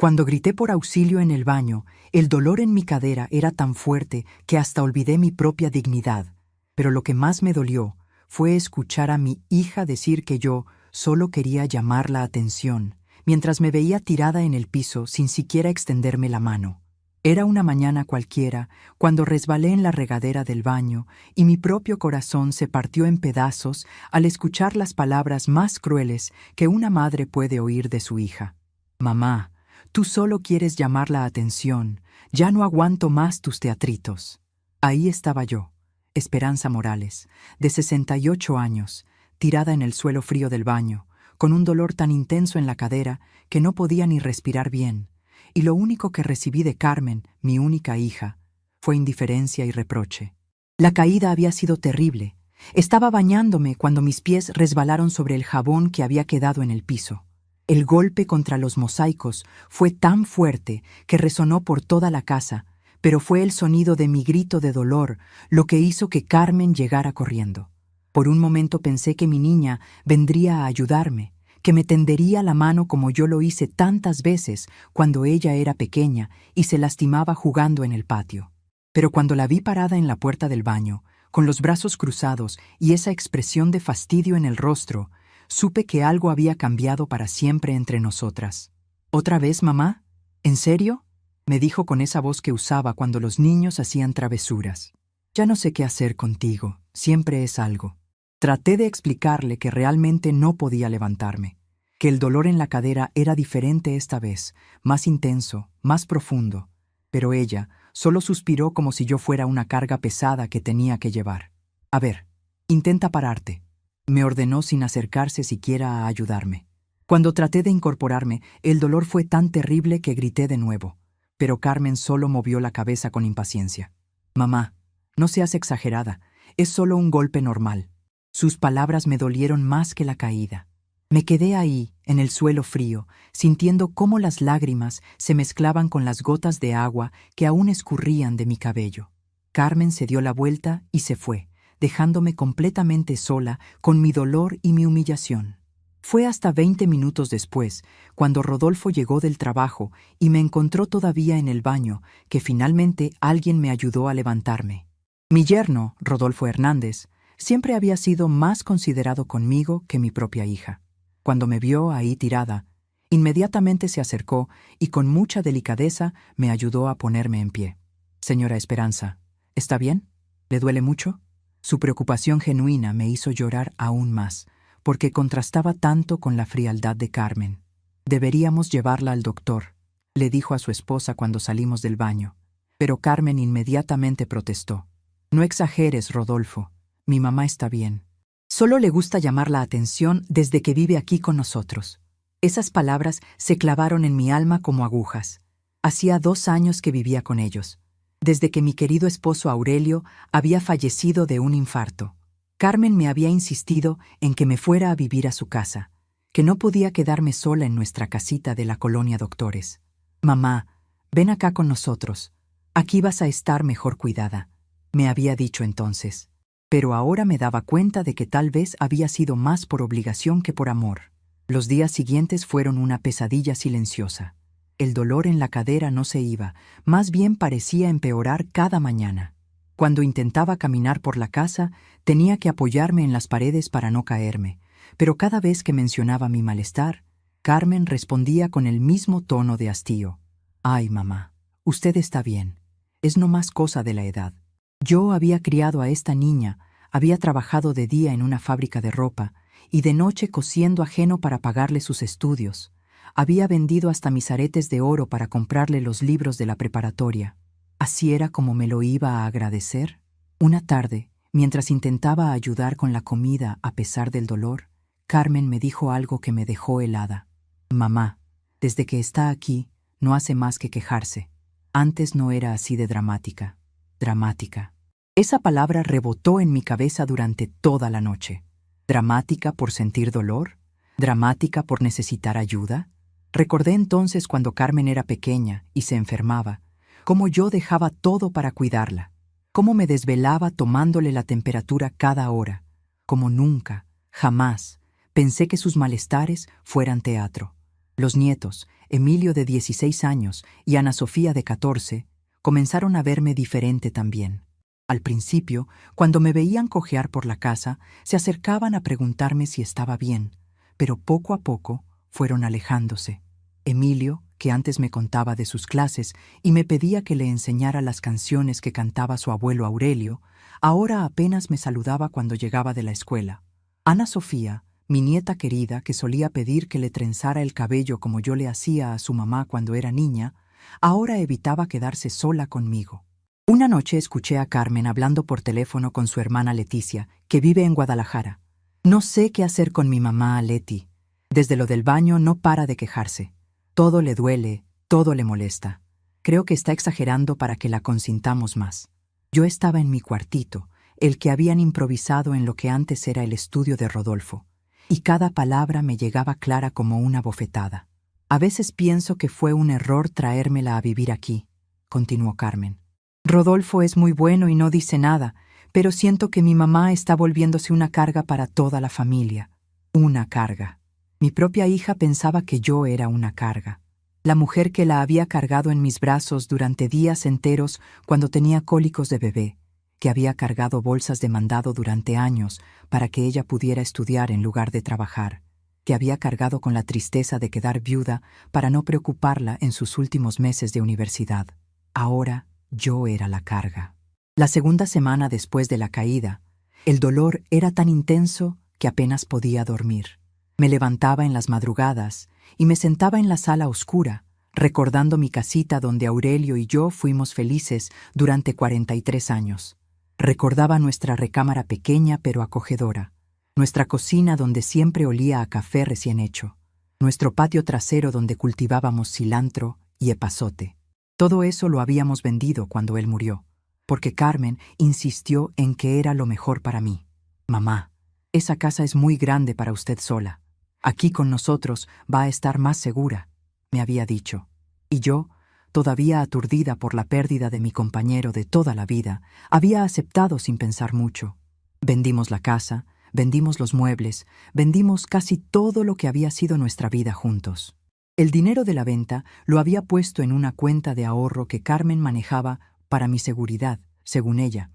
Cuando grité por auxilio en el baño, el dolor en mi cadera era tan fuerte que hasta olvidé mi propia dignidad. Pero lo que más me dolió fue escuchar a mi hija decir que yo solo quería llamar la atención, mientras me veía tirada en el piso sin siquiera extenderme la mano. Era una mañana cualquiera cuando resbalé en la regadera del baño y mi propio corazón se partió en pedazos al escuchar las palabras más crueles que una madre puede oír de su hija. Mamá, tú solo quieres llamar la atención, ya no aguanto más tus teatritos. Ahí estaba yo, Esperanza Morales, de 68 años, tirada en el suelo frío del baño, con un dolor tan intenso en la cadera que no podía ni respirar bien, y lo único que recibí de Carmen, mi única hija, fue indiferencia y reproche. La caída había sido terrible. Estaba bañándome cuando mis pies resbalaron sobre el jabón que había quedado en el piso. El golpe contra los mosaicos fue tan fuerte que resonó por toda la casa, pero fue el sonido de mi grito de dolor lo que hizo que Carmen llegara corriendo. Por un momento pensé que mi niña vendría a ayudarme, que me tendería la mano como yo lo hice tantas veces cuando ella era pequeña y se lastimaba jugando en el patio. Pero cuando la vi parada en la puerta del baño, con los brazos cruzados y esa expresión de fastidio en el rostro, supe que algo había cambiado para siempre entre nosotras. ¿Otra vez, mamá? ¿En serio?, me dijo con esa voz que usaba cuando los niños hacían travesuras. Ya no sé qué hacer contigo, siempre es algo. Traté de explicarle que realmente no podía levantarme, que el dolor en la cadera era diferente esta vez, más intenso, más profundo, pero ella solo suspiró como si yo fuera una carga pesada que tenía que llevar. A ver, intenta pararte, me ordenó sin acercarse siquiera a ayudarme. Cuando traté de incorporarme, el dolor fue tan terrible que grité de nuevo, pero Carmen solo movió la cabeza con impaciencia. Mamá, no seas exagerada, es solo un golpe normal. Sus palabras me dolieron más que la caída. Me quedé ahí, en el suelo frío, sintiendo cómo las lágrimas se mezclaban con las gotas de agua que aún escurrían de mi cabello. Carmen se dio la vuelta y se fue, dejándome completamente sola con mi dolor y mi humillación. Fue hasta 20 minutos después, cuando Rodolfo llegó del trabajo y me encontró todavía en el baño, que finalmente alguien me ayudó a levantarme. Mi yerno, Rodolfo Hernández, siempre había sido más considerado conmigo que mi propia hija. Cuando me vio ahí tirada, inmediatamente se acercó y con mucha delicadeza me ayudó a ponerme en pie. Señora Esperanza, ¿está bien? ¿Le duele mucho? Su preocupación genuina me hizo llorar aún más, porque contrastaba tanto con la frialdad de Carmen. Deberíamos llevarla al doctor, le dijo a su esposa cuando salimos del baño. Pero Carmen inmediatamente protestó. No exageres, Rodolfo. Mi mamá está bien. Solo le gusta llamar la atención desde que vive aquí con nosotros. Esas palabras se clavaron en mi alma como agujas. Hacía 2 años que vivía con ellos, desde que mi querido esposo Aurelio había fallecido de un infarto. Carmen me había insistido en que me fuera a vivir a su casa, que no podía quedarme sola en nuestra casita de la colonia Doctores. Mamá, ven acá con nosotros. Aquí vas a estar mejor cuidada, me había dicho entonces. Pero ahora me daba cuenta de que tal vez había sido más por obligación que por amor. Los días siguientes fueron una pesadilla silenciosa. El dolor en la cadera no se iba, más bien parecía empeorar cada mañana. Cuando intentaba caminar por la casa, tenía que apoyarme en las paredes para no caerme, pero cada vez que mencionaba mi malestar, Carmen respondía con el mismo tono de hastío. «Ay, mamá, usted está bien. Es no más cosa de la edad. Yo había criado a esta niña, había trabajado de día en una fábrica de ropa y de noche cosiendo ajeno para pagarle sus estudios. Había vendido hasta mis aretes de oro para comprarle los libros de la preparatoria. ¿Así era como me lo iba a agradecer? Una tarde, mientras intentaba ayudar con la comida a pesar del dolor, Carmen me dijo algo que me dejó helada. Mamá, desde que está aquí, no hace más que quejarse. Antes no era así de dramática. Dramática. Esa palabra rebotó en mi cabeza durante toda la noche. ¿Dramática por sentir dolor? ¿Dramática por necesitar ayuda? Recordé entonces cuando Carmen era pequeña y se enfermaba, cómo yo dejaba todo para cuidarla, cómo me desvelaba tomándole la temperatura cada hora, cómo nunca, jamás, pensé que sus malestares fueran teatro. Los nietos, Emilio de 16 años y Ana Sofía de 14, comenzaron a verme diferente también. Al principio, cuando me veían cojear por la casa, se acercaban a preguntarme si estaba bien, pero poco a poco fueron alejándose. Emilio, que antes me contaba de sus clases y me pedía que le enseñara las canciones que cantaba su abuelo Aurelio, ahora apenas me saludaba cuando llegaba de la escuela. Ana Sofía, mi nieta querida, que solía pedir que le trenzara el cabello como yo le hacía a su mamá cuando era niña, ahora evitaba quedarse sola conmigo. Una noche escuché a Carmen hablando por teléfono con su hermana Leticia, que vive en Guadalajara. No sé qué hacer con mi mamá, Leti. Desde lo del baño no para de quejarse. Todo le duele, todo le molesta. Creo que está exagerando para que la consintamos más. Yo estaba en mi cuartito, el que habían improvisado en lo que antes era el estudio de Rodolfo, y cada palabra me llegaba clara como una bofetada. A veces pienso que fue un error traérmela a vivir aquí, continuó Carmen. Rodolfo es muy bueno y no dice nada, pero siento que mi mamá está volviéndose una carga para toda la familia. Una carga. Mi propia hija pensaba que yo era una carga. La mujer que la había cargado en mis brazos durante días enteros cuando tenía cólicos de bebé, que había cargado bolsas de mandado durante años para que ella pudiera estudiar en lugar de trabajar, que había cargado con la tristeza de quedar viuda para no preocuparla en sus últimos meses de universidad. Ahora yo era la carga. La segunda semana después de la caída, el dolor era tan intenso que apenas podía dormir. Me levantaba en las madrugadas y me sentaba en la sala oscura, recordando mi casita donde Aurelio y yo fuimos felices durante 43 años. Recordaba nuestra recámara pequeña pero acogedora, nuestra cocina donde siempre olía a café recién hecho, nuestro patio trasero donde cultivábamos cilantro y epazote. Todo eso lo habíamos vendido cuando él murió, porque Carmen insistió en que era lo mejor para mí. Mamá, esa casa es muy grande para usted sola. Aquí con nosotros va a estar más segura, me había dicho. Y yo, todavía aturdida por la pérdida de mi compañero de toda la vida, había aceptado sin pensar mucho. Vendimos la casa, vendimos los muebles, vendimos casi todo lo que había sido nuestra vida juntos. El dinero de la venta lo había puesto en una cuenta de ahorro que Carmen manejaba para mi seguridad, según ella.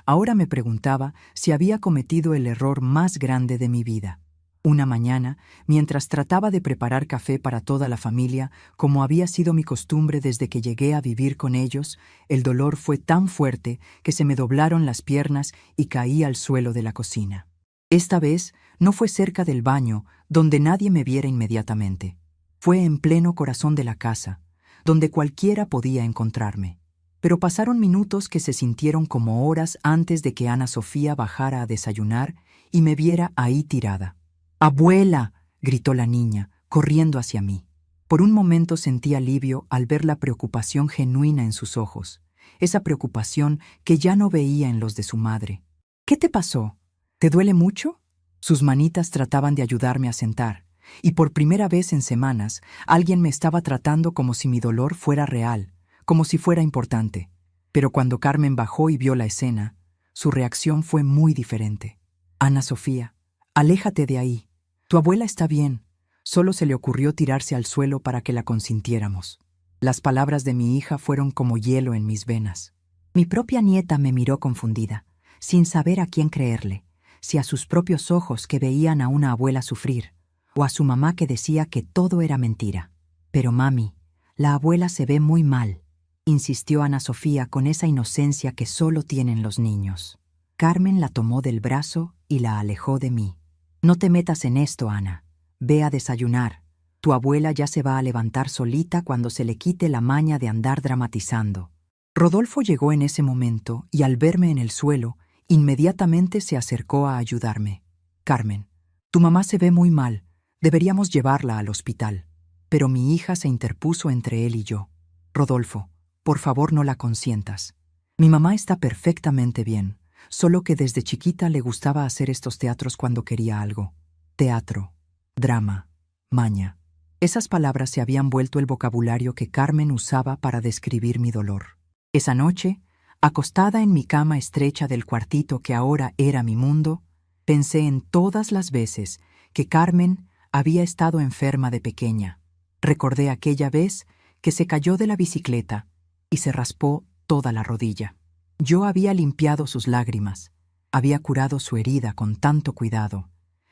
Ahora me preguntaba si había cometido el error más grande de mi vida. Una mañana, mientras trataba de preparar café para toda la familia, como había sido mi costumbre desde que llegué a vivir con ellos, el dolor fue tan fuerte que se me doblaron las piernas y caí al suelo de la cocina. Esta vez no fue cerca del baño, donde nadie me viera inmediatamente. Fue en pleno corazón de la casa, donde cualquiera podía encontrarme. Pero pasaron minutos que se sintieron como horas antes de que Ana Sofía bajara a desayunar y me viera ahí tirada. ¡Abuela!, gritó la niña, corriendo hacia mí. Por un momento sentí alivio al ver la preocupación genuina en sus ojos, esa preocupación que ya no veía en los de su madre. ¿Qué te pasó? ¿Te duele mucho? Sus manitas trataban de ayudarme a sentar, y por primera vez en semanas alguien me estaba tratando como si mi dolor fuera real, como si fuera importante. Pero cuando Carmen bajó y vio la escena, su reacción fue muy diferente. Ana Sofía, aléjate de ahí. Tu abuela está bien. Solo se le ocurrió tirarse al suelo para que la consintiéramos. Las palabras de mi hija fueron como hielo en mis venas. Mi propia nieta me miró confundida, sin saber a quién creerle, si a sus propios ojos que veían a una abuela sufrir, o a su mamá que decía que todo era mentira. Pero mami, la abuela se ve muy mal, insistió Ana Sofía con esa inocencia que solo tienen los niños. Carmen la tomó del brazo y la alejó de mí. No te metas en esto, Ana. Ve a desayunar. Tu abuela ya se va a levantar solita cuando se le quite la maña de andar dramatizando. Rodolfo llegó en ese momento y al verme en el suelo, inmediatamente se acercó a ayudarme. Carmen, tu mamá se ve muy mal. Deberíamos llevarla al hospital. Pero mi hija se interpuso entre él y yo. Rodolfo, por favor no la consientas. Mi mamá está perfectamente bien, solo que desde chiquita le gustaba hacer estos teatros cuando quería algo. Teatro, drama, maña. Esas palabras se habían vuelto el vocabulario que Carmen usaba para describir mi dolor. Esa noche, acostada en mi cama estrecha del cuartito que ahora era mi mundo, pensé en todas las veces que Carmen había estado enferma de pequeña. Recordé aquella vez que se cayó de la bicicleta y se raspó toda la rodilla. Yo había limpiado sus lágrimas, había curado su herida con tanto cuidado,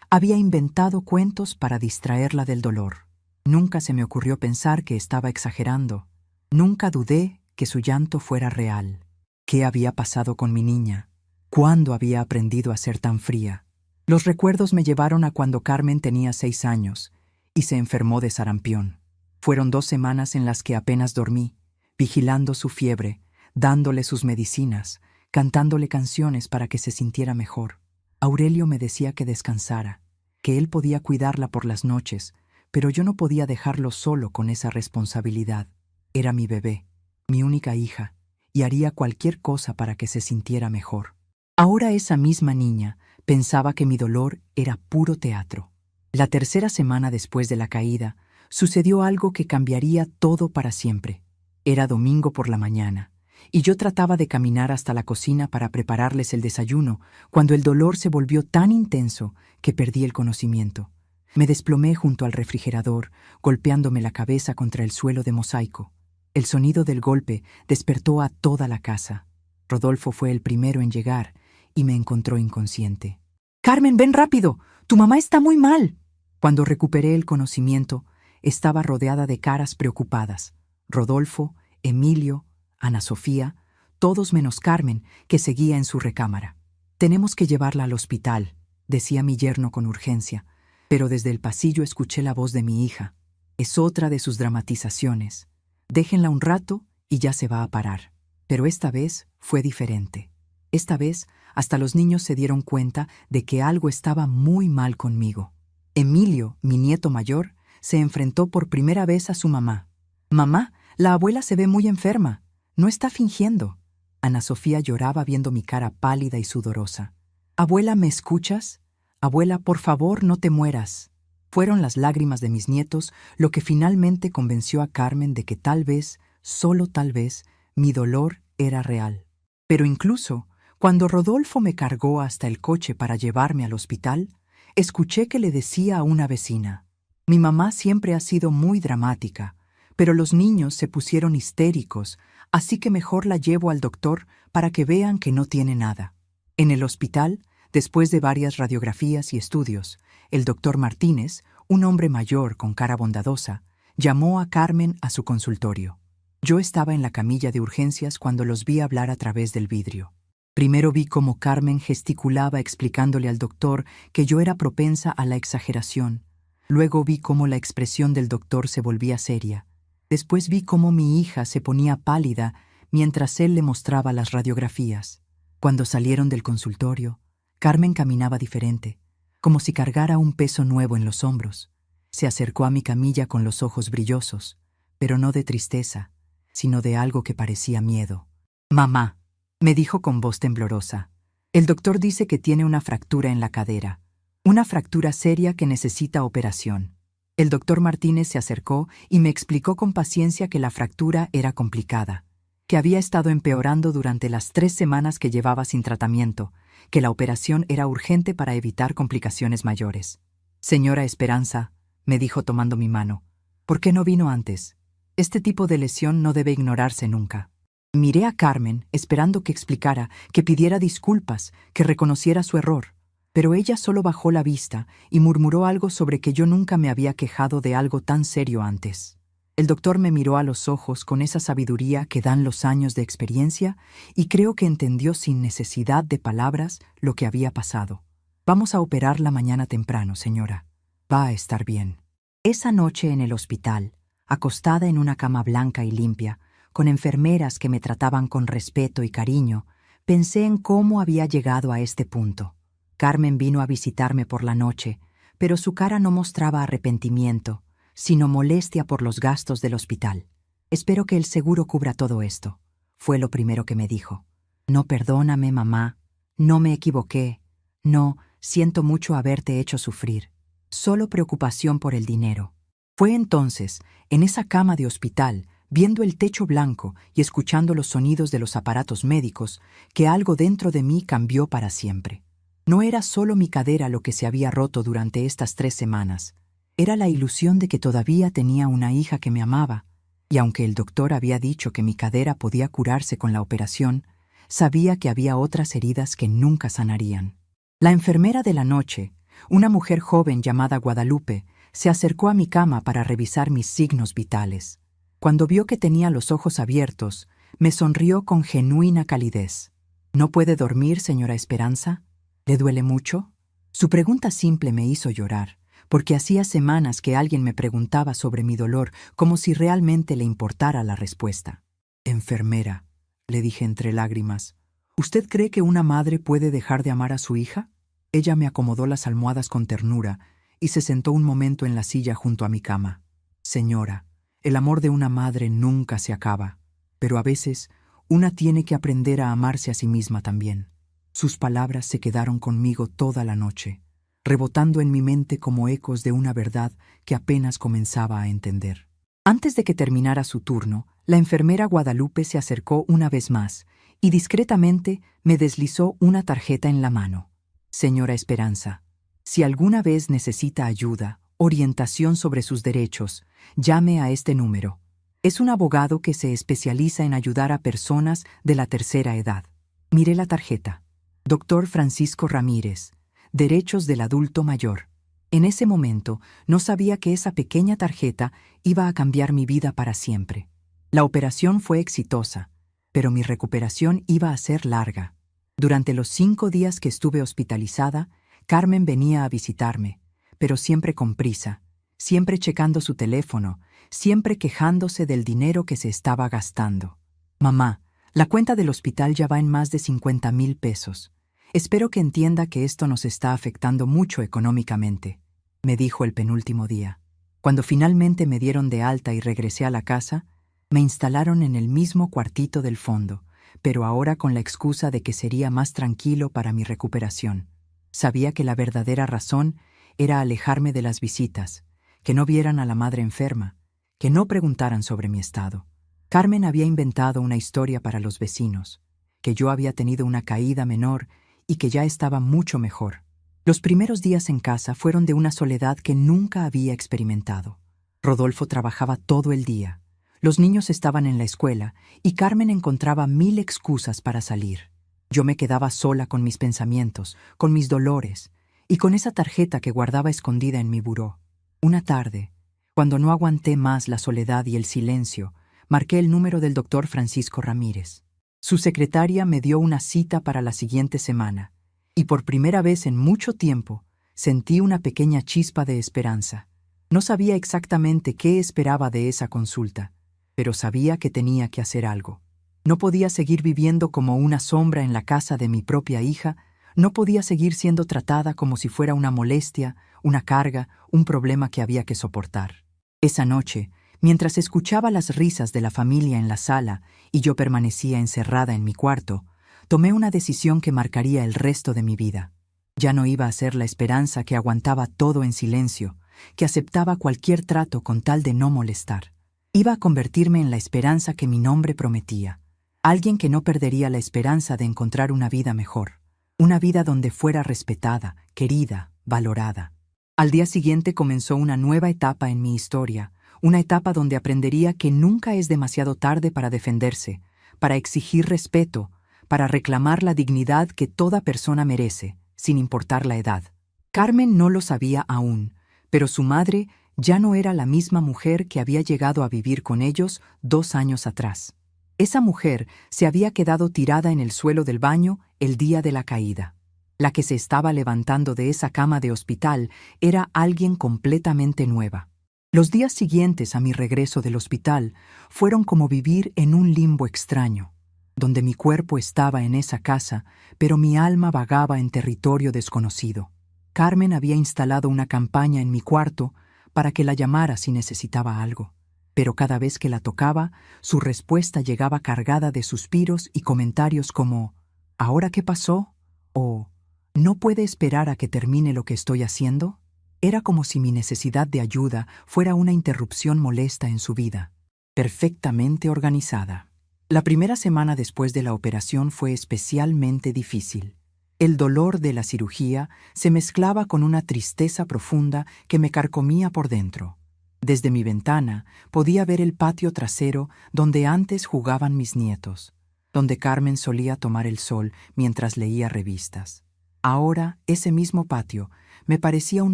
había inventado cuentos para distraerla del dolor. Nunca se me ocurrió pensar que estaba exagerando. Nunca dudé que su llanto fuera real. ¿Qué había pasado con mi niña? ¿Cuándo había aprendido a ser tan fría? Los recuerdos me llevaron a cuando Carmen tenía 6 años y se enfermó de sarampión. Fueron 2 semanas en las que apenas dormí, vigilando su fiebre, dándole sus medicinas, cantándole canciones para que se sintiera mejor. Aurelio me decía que descansara, que él podía cuidarla por las noches, pero yo no podía dejarlo solo con esa responsabilidad. Era mi bebé, mi única hija, y haría cualquier cosa para que se sintiera mejor. Ahora esa misma niña pensaba que mi dolor era puro teatro. La 3ª semana después de la caída, sucedió algo que cambiaría todo para siempre. Era domingo por la mañana, y yo trataba de caminar hasta la cocina para prepararles el desayuno, cuando el dolor se volvió tan intenso que perdí el conocimiento. Me desplomé junto al refrigerador, golpeándome la cabeza contra el suelo de mosaico. El sonido del golpe despertó a toda la casa. Rodolfo fue el primero en llegar y me encontró inconsciente. «Carmen, ven rápido, tu mamá está muy mal». Cuando recuperé el conocimiento, estaba rodeada de caras preocupadas. Rodolfo, Emilio, Ana Sofía, todos menos Carmen, que seguía en su recámara. «Tenemos que llevarla al hospital», decía mi yerno con urgencia, pero desde el pasillo escuché la voz de mi hija. Es otra de sus dramatizaciones. Déjenla un rato y ya se va a parar. Pero esta vez fue diferente. Esta vez hasta los niños se dieron cuenta de que algo estaba muy mal conmigo. Emilio, mi nieto mayor, se enfrentó por primera vez a su mamá. «Mamá, la abuela se ve muy enferma. No está fingiendo». Ana Sofía lloraba viendo mi cara pálida y sudorosa. «Abuela, ¿me escuchas? Abuela, por favor, no te mueras». Fueron las lágrimas de mis nietos lo que finalmente convenció a Carmen de que tal vez, solo tal vez, mi dolor era real. Pero incluso, cuando Rodolfo me cargó hasta el coche para llevarme al hospital, escuché que le decía a una vecina: «Mi mamá siempre ha sido muy dramática, pero los niños se pusieron histéricos, así que mejor la llevo al doctor para que vean que no tiene nada». En el hospital, después de varias radiografías y estudios, el doctor Martínez, un hombre mayor con cara bondadosa, llamó a Carmen a su consultorio. Yo estaba en la camilla de urgencias cuando los vi hablar a través del vidrio. Primero vi cómo Carmen gesticulaba explicándole al doctor que yo era propensa a la exageración. Luego vi cómo la expresión del doctor se volvía seria. Después vi cómo mi hija se ponía pálida mientras él le mostraba las radiografías. Cuando salieron del consultorio, Carmen caminaba diferente, como si cargara un peso nuevo en los hombros. Se acercó a mi camilla con los ojos brillosos, pero no de tristeza, sino de algo que parecía miedo. «Mamá», me dijo con voz temblorosa, «el doctor dice que tiene una fractura en la cadera, una fractura seria que necesita operación». El doctor Martínez se acercó y me explicó con paciencia que la fractura era complicada, que había estado empeorando durante las 3 semanas que llevaba sin tratamiento, que la operación era urgente para evitar complicaciones mayores. «Señora Esperanza», me dijo tomando mi mano, «¿por qué no vino antes? Este tipo de lesión no debe ignorarse nunca». Miré a Carmen esperando que explicara, que pidiera disculpas, que reconociera su error, pero ella solo bajó la vista y murmuró algo sobre que yo nunca me había quejado de algo tan serio antes. El doctor me miró a los ojos con esa sabiduría que dan los años de experiencia y creo que entendió sin necesidad de palabras lo que había pasado. «Vamos a operarla mañana temprano, señora. Va a estar bien». Esa noche en el hospital, acostada en una cama blanca y limpia, con enfermeras que me trataban con respeto y cariño, pensé en cómo había llegado a este punto. Carmen vino a visitarme por la noche, pero su cara no mostraba arrepentimiento, sino molestia por los gastos del hospital. «Espero que el seguro cubra todo esto», fue lo primero que me dijo. «No, perdóname, mamá. No me equivoqué. No, siento mucho haberte hecho sufrir. Solo preocupación por el dinero». Fue entonces, en esa cama de hospital, viendo el techo blanco y escuchando los sonidos de los aparatos médicos, que algo dentro de mí cambió para siempre. No era solo mi cadera lo que se había roto durante estas 3 semanas. Era la ilusión de que todavía tenía una hija que me amaba, y aunque el doctor había dicho que mi cadera podía curarse con la operación, sabía que había otras heridas que nunca sanarían. La enfermera de la noche, una mujer joven llamada Guadalupe, se acercó a mi cama para revisar mis signos vitales. Cuando vio que tenía los ojos abiertos, me sonrió con genuina calidez. ¿No puede dormir, señora Esperanza? ¿Le duele mucho? Su pregunta simple me hizo llorar, porque hacía semanas que alguien me preguntaba sobre mi dolor como si realmente le importara la respuesta. Enfermera, le dije entre lágrimas, ¿usted cree que una madre puede dejar de amar a su hija? Ella me acomodó las almohadas con ternura y se sentó un momento en la silla junto a mi cama. Señora, el amor de una madre nunca se acaba, pero a veces una tiene que aprender a amarse a sí misma también. Sus palabras se quedaron conmigo toda la noche, rebotando en mi mente como ecos de una verdad que apenas comenzaba a entender. Antes de que terminara su turno, la enfermera Guadalupe se acercó una vez más y discretamente me deslizó una tarjeta en la mano. Señora Esperanza, si alguna vez necesita ayuda, orientación sobre sus derechos, llame a este número. Es un abogado que se especializa en ayudar a personas de la tercera edad. Miré la tarjeta. Doctor Francisco Ramírez, Derechos del Adulto Mayor. En ese momento no sabía que esa pequeña tarjeta iba a cambiar mi vida para siempre. La operación fue exitosa, pero mi recuperación iba a ser larga. Durante los 5 días que estuve hospitalizada, Carmen venía a visitarme, pero siempre con prisa, siempre checando su teléfono, siempre quejándose del dinero que se estaba gastando. Mamá, la cuenta del hospital ya va en más de 50,000 pesos. Espero que entienda que esto nos está afectando mucho económicamente, me dijo el penúltimo día. Cuando finalmente me dieron de alta y regresé a la casa, me instalaron en el mismo cuartito del fondo, pero ahora con la excusa de que sería más tranquilo para mi recuperación. Sabía que la verdadera razón era alejarme de las visitas, que no vieran a la madre enferma, que no preguntaran sobre mi estado. Carmen había inventado una historia para los vecinos, que yo había tenido una caída menor y que ya estaba mucho mejor. Los primeros días en casa fueron de una soledad que nunca había experimentado. Rodolfo trabajaba todo el día. Los niños estaban en la escuela y Carmen encontraba 1000 excusas para salir. Yo me quedaba sola con mis pensamientos, con mis dolores y con esa tarjeta que guardaba escondida en mi buró. Una tarde, cuando no aguanté más la soledad y el silencio, marqué el número del doctor Francisco Ramírez. Su secretaria me dio una cita para la siguiente semana, y por primera vez en mucho tiempo sentí una pequeña chispa de esperanza. No sabía exactamente qué esperaba de esa consulta, pero sabía que tenía que hacer algo. No podía seguir viviendo como una sombra en la casa de mi propia hija, no podía seguir siendo tratada como si fuera una molestia, una carga, un problema que había que soportar. Esa noche, mientras escuchaba las risas de la familia en la sala y yo permanecía encerrada en mi cuarto, tomé una decisión que marcaría el resto de mi vida. Ya no iba a ser la esperanza que aguantaba todo en silencio, que aceptaba cualquier trato con tal de no molestar. Iba a convertirme en la esperanza que mi nombre prometía, alguien que no perdería la esperanza de encontrar una vida mejor, una vida donde fuera respetada, querida, valorada. Al día siguiente comenzó una nueva etapa en mi historia, una etapa donde aprendería que nunca es demasiado tarde para defenderse, para exigir respeto, para reclamar la dignidad que toda persona merece, sin importar la edad. Carmen no lo sabía aún, pero su madre ya no era la misma mujer que había llegado a vivir con ellos 2 años atrás. Esa mujer se había quedado tirada en el suelo del baño el día de la caída. La que se estaba levantando de esa cama de hospital era alguien completamente nueva. Los días siguientes a mi regreso del hospital fueron como vivir en un limbo extraño, donde mi cuerpo estaba en esa casa, pero mi alma vagaba en territorio desconocido. Carmen había instalado una campaña en mi cuarto para que la llamara si necesitaba algo, pero cada vez que la tocaba, su respuesta llegaba cargada de suspiros y comentarios como ¿ahora qué pasó? O ¿no puede esperar a que termine lo que estoy haciendo? Era como si mi necesidad de ayuda fuera una interrupción molesta en su vida, perfectamente organizada. La primera semana después de la operación fue especialmente difícil. El dolor de la cirugía se mezclaba con una tristeza profunda que me carcomía por dentro. Desde mi ventana podía ver el patio trasero donde antes jugaban mis nietos, donde Carmen solía tomar el sol mientras leía revistas. Ahora ese mismo patio me parecía un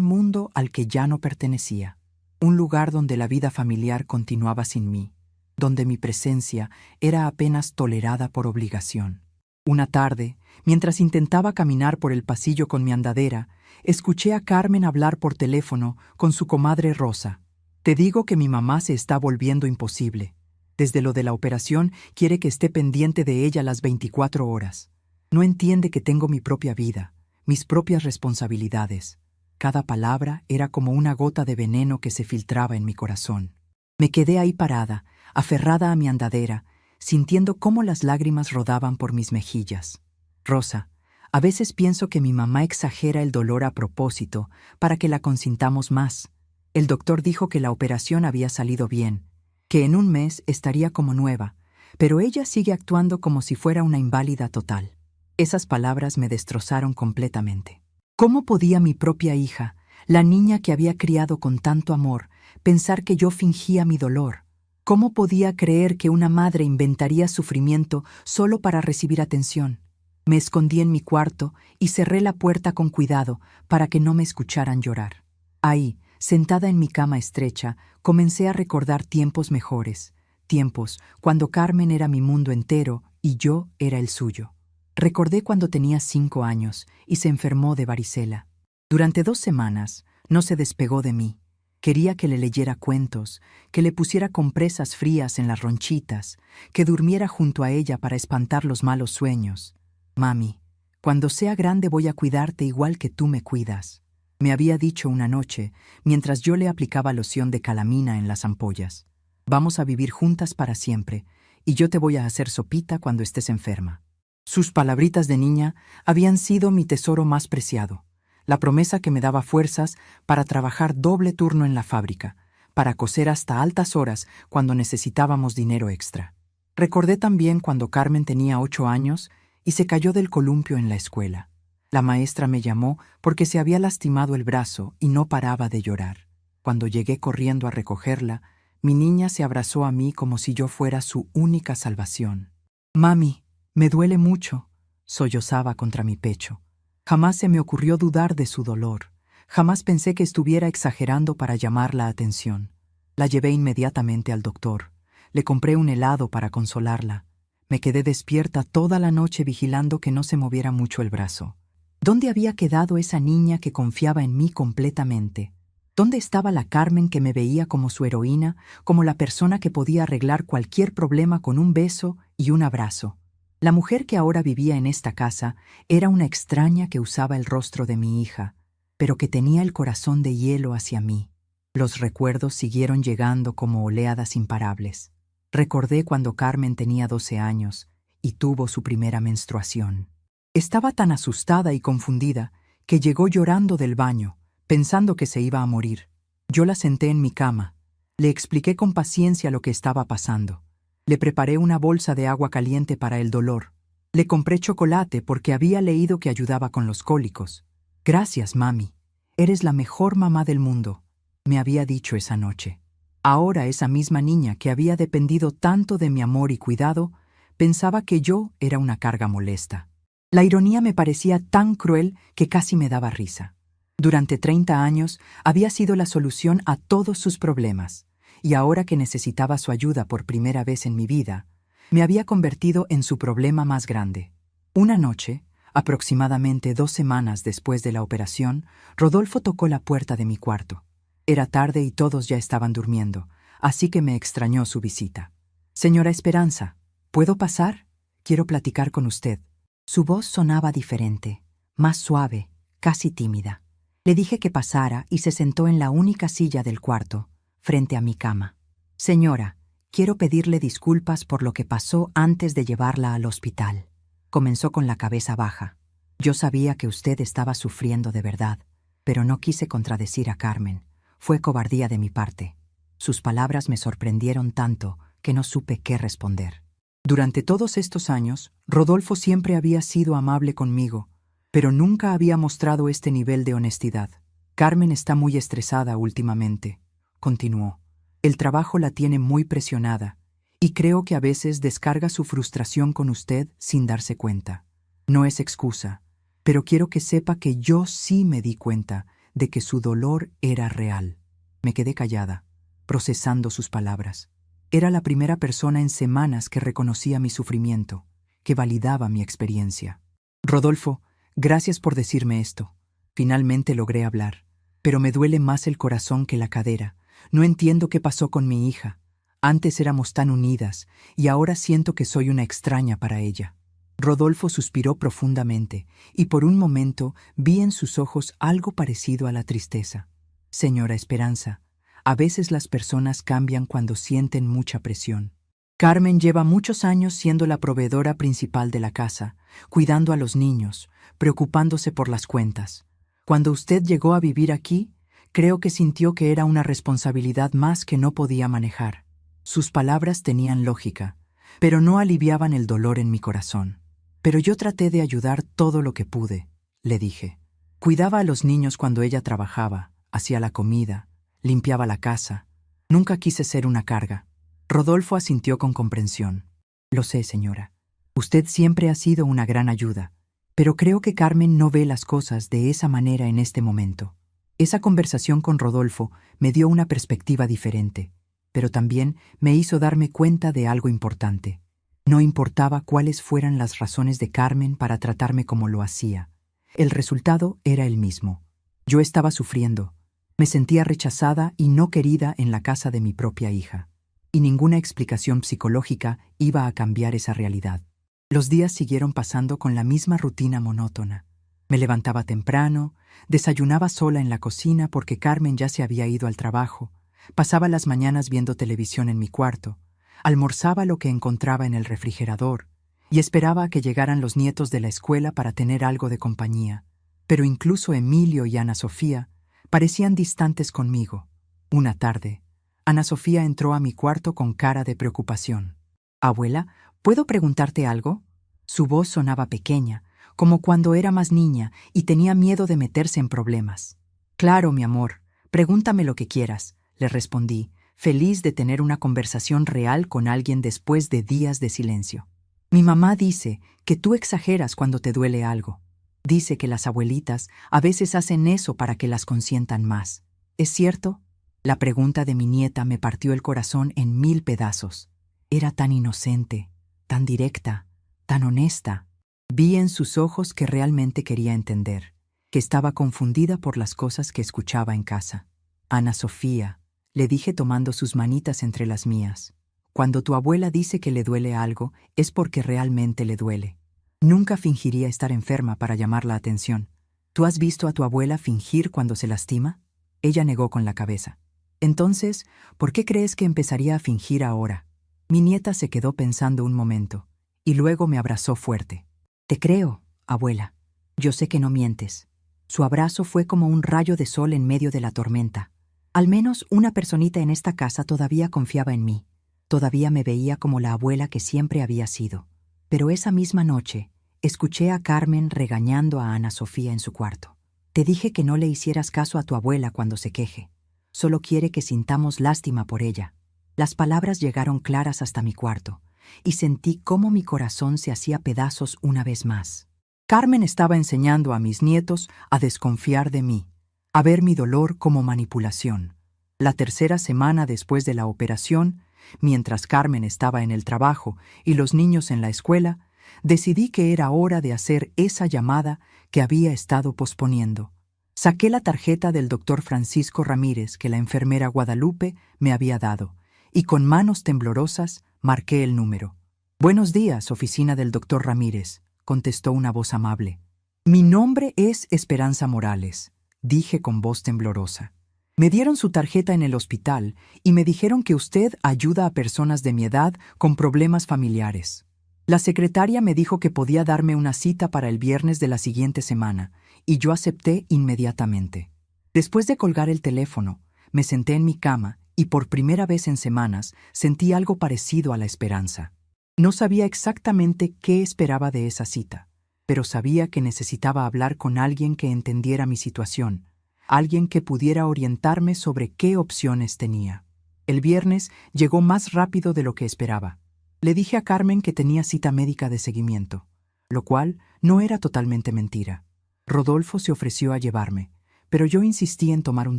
mundo al que ya no pertenecía, un lugar donde la vida familiar continuaba sin mí, donde mi presencia era apenas tolerada por obligación. Una tarde, mientras intentaba caminar por el pasillo con mi andadera, escuché a Carmen hablar por teléfono con su comadre Rosa. Te digo que mi mamá se está volviendo imposible. Desde lo de la operación quiere que esté pendiente de ella las 24 horas. No entiende que tengo mi propia vida, mis propias responsabilidades. Cada palabra era como una gota de veneno que se filtraba en mi corazón. Me quedé ahí parada, aferrada a mi andadera, sintiendo cómo las lágrimas rodaban por mis mejillas. Rosa, a veces pienso que mi mamá exagera el dolor a propósito para que la consintamos más. El doctor dijo que la operación había salido bien, que en un mes estaría como nueva, pero ella sigue actuando como si fuera una inválida total. Esas palabras me destrozaron completamente. ¿Cómo podía mi propia hija, la niña que había criado con tanto amor, pensar que yo fingía mi dolor? ¿Cómo podía creer que una madre inventaría sufrimiento solo para recibir atención? Me escondí en mi cuarto y cerré la puerta con cuidado para que no me escucharan llorar. Ahí, sentada en mi cama estrecha, comencé a recordar tiempos mejores, tiempos cuando Carmen era mi mundo entero y yo era el suyo. Recordé cuando tenía 5 años y se enfermó de varicela. Durante 2 semanas no se despegó de mí. Quería que le leyera cuentos, que le pusiera compresas frías en las ronchitas, que durmiera junto a ella para espantar los malos sueños. Mami, cuando sea grande voy a cuidarte igual que tú me cuidas, me había dicho una noche mientras yo le aplicaba loción de calamina en las ampollas. Vamos a vivir juntas para siempre y yo te voy a hacer sopita cuando estés enferma. Sus palabritas de niña habían sido mi tesoro más preciado. La promesa que me daba fuerzas para trabajar doble turno en la fábrica, para coser hasta altas horas cuando necesitábamos dinero extra. Recordé también cuando Carmen tenía 8 años y se cayó del columpio en la escuela. La maestra me llamó porque se había lastimado el brazo y no paraba de llorar. Cuando llegué corriendo a recogerla, mi niña se abrazó a mí como si yo fuera su única salvación. «Mami, me duele mucho», sollozaba contra mi pecho. Jamás se me ocurrió dudar de su dolor. Jamás pensé que estuviera exagerando para llamar la atención. La llevé inmediatamente al doctor. Le compré un helado para consolarla. Me quedé despierta toda la noche vigilando que no se moviera mucho el brazo. ¿Dónde había quedado esa niña que confiaba en mí completamente? ¿Dónde estaba la Carmen que me veía como su heroína, como la persona que podía arreglar cualquier problema con un beso y un abrazo? La mujer que ahora vivía en esta casa era una extraña que usaba el rostro de mi hija, pero que tenía el corazón de hielo hacia mí. Los recuerdos siguieron llegando como oleadas imparables. Recordé cuando Carmen tenía 12 años y tuvo su primera menstruación. Estaba tan asustada y confundida que llegó llorando del baño, pensando que se iba a morir. Yo la senté en mi cama. Le expliqué con paciencia lo que estaba pasando. Le preparé una bolsa de agua caliente para el dolor. Le compré chocolate porque había leído que ayudaba con los cólicos. «Gracias, mami. Eres la mejor mamá del mundo», me había dicho esa noche. Ahora esa misma niña que había dependido tanto de mi amor y cuidado, pensaba que yo era una carga molesta. La ironía me parecía tan cruel que casi me daba risa. Durante 30 años había sido la solución a todos sus problemas, y ahora que necesitaba su ayuda por primera vez en mi vida, me había convertido en su problema más grande. Una noche, aproximadamente 2 semanas después de la operación, Rodolfo tocó la puerta de mi cuarto. Era tarde y todos ya estaban durmiendo, así que me extrañó su visita. «Señora Esperanza, ¿puedo pasar? Quiero platicar con usted». Su voz sonaba diferente, más suave, casi tímida. Le dije que pasara y se sentó en la única silla del cuarto, frente a mi cama. «Señora, quiero pedirle disculpas por lo que pasó antes de llevarla al hospital». Comenzó con la cabeza baja. «Yo sabía que usted estaba sufriendo de verdad, pero no quise contradecir a Carmen. Fue cobardía de mi parte». Sus palabras me sorprendieron tanto que no supe qué responder. Durante todos estos años, Rodolfo siempre había sido amable conmigo, pero nunca había mostrado este nivel de honestidad. Carmen está muy estresada últimamente, continuó. El trabajo la tiene muy presionada, y creo que a veces descarga su frustración con usted sin darse cuenta. No es excusa, pero quiero que sepa que yo sí me di cuenta de que su dolor era real. Me quedé callada, procesando sus palabras. Era la primera persona en semanas que reconocía mi sufrimiento, que validaba mi experiencia. Rodolfo, gracias por decirme esto. Finalmente logré hablar, pero me duele más el corazón que la cadera. No entiendo qué pasó con mi hija. Antes éramos tan unidas y ahora siento que soy una extraña para ella. Rodolfo suspiró profundamente y por un momento vi en sus ojos algo parecido a la tristeza. Señora Esperanza, a veces las personas cambian cuando sienten mucha presión. Carmen lleva muchos años siendo la proveedora principal de la casa, cuidando a los niños, preocupándose por las cuentas. Cuando usted llegó a vivir aquí, creo que sintió que era una responsabilidad más que no podía manejar. Sus palabras tenían lógica, pero no aliviaban el dolor en mi corazón. Pero yo traté de ayudar todo lo que pude, le dije. Cuidaba a los niños cuando ella trabajaba, hacía la comida, limpiaba la casa. Nunca quise ser una carga. Rodolfo asintió con comprensión. Lo sé, señora. Usted siempre ha sido una gran ayuda, pero creo que Carmen no ve las cosas de esa manera en este momento. Esa conversación con Rodolfo me dio una perspectiva diferente, pero también me hizo darme cuenta de algo importante. No importaba cuáles fueran las razones de Carmen para tratarme como lo hacía. El resultado era el mismo. Yo estaba sufriendo. Me sentía rechazada y no querida en la casa de mi propia hija. Y ninguna explicación psicológica iba a cambiar esa realidad. Los días siguieron pasando con la misma rutina monótona. Me levantaba temprano, desayunaba sola en la cocina porque Carmen ya se había ido al trabajo, pasaba las mañanas viendo televisión en mi cuarto, almorzaba lo que encontraba en el refrigerador y esperaba a que llegaran los nietos de la escuela para tener algo de compañía. Pero incluso Emilio y Ana Sofía parecían distantes conmigo. Una tarde, Ana Sofía entró a mi cuarto con cara de preocupación. «Abuela, ¿puedo preguntarte algo?» Su voz sonaba pequeña, como cuando era más niña y tenía miedo de meterse en problemas. «Claro, mi amor, pregúntame lo que quieras», le respondí, feliz de tener una conversación real con alguien después de días de silencio. «Mi mamá dice que tú exageras cuando te duele algo. Dice que las abuelitas a veces hacen eso para que las consientan más. ¿Es cierto?» La pregunta de mi nieta me partió el corazón en 1000 pedazos. Era tan inocente, tan directa, tan honesta. Vi en sus ojos que realmente quería entender, que estaba confundida por las cosas que escuchaba en casa. «Ana Sofía», le dije tomando sus manitas entre las mías, «cuando tu abuela dice que le duele algo, es porque realmente le duele. Nunca fingiría estar enferma para llamar la atención. ¿Tú has visto a tu abuela fingir cuando se lastima?» Ella negó con la cabeza. «Entonces, ¿por qué crees que empezaría a fingir ahora?» Mi nieta se quedó pensando un momento, y luego me abrazó fuerte. «Te creo, abuela. Yo sé que no mientes». Su abrazo fue como un rayo de sol en medio de la tormenta. Al menos una personita en esta casa todavía confiaba en mí. Todavía me veía como la abuela que siempre había sido. Pero esa misma noche, escuché a Carmen regañando a Ana Sofía en su cuarto. «Te dije que no le hicieras caso a tu abuela cuando se queje. Solo quiere que sintamos lástima por ella». Las palabras llegaron claras hasta mi cuarto, y sentí cómo mi corazón se hacía pedazos una vez más. Carmen estaba enseñando a mis nietos a desconfiar de mí, a ver mi dolor como manipulación. La tercera semana después de la operación, mientras Carmen estaba en el trabajo y los niños en la escuela, decidí que era hora de hacer esa llamada que había estado posponiendo. Saqué la tarjeta del doctor Francisco Ramírez que la enfermera Guadalupe me había dado, y con manos temblorosas marqué el número. «Buenos días, oficina del doctor Ramírez», contestó una voz amable. «Mi nombre es Esperanza Morales», dije con voz temblorosa. «Me dieron su tarjeta en el hospital y me dijeron que usted ayuda a personas de mi edad con problemas familiares. La secretaria me dijo que podía darme una cita para el viernes de la siguiente semana, y yo acepté inmediatamente». Después de colgar el teléfono, me senté en mi cama y por primera vez en semanas sentí algo parecido a la esperanza. No sabía exactamente qué esperaba de esa cita, pero sabía que necesitaba hablar con alguien que entendiera mi situación, alguien que pudiera orientarme sobre qué opciones tenía. El viernes llegó más rápido de lo que esperaba. Le dije a Carmen que tenía cita médica de seguimiento, lo cual no era totalmente mentira. Rodolfo se ofreció a llevarme, pero yo insistí en tomar un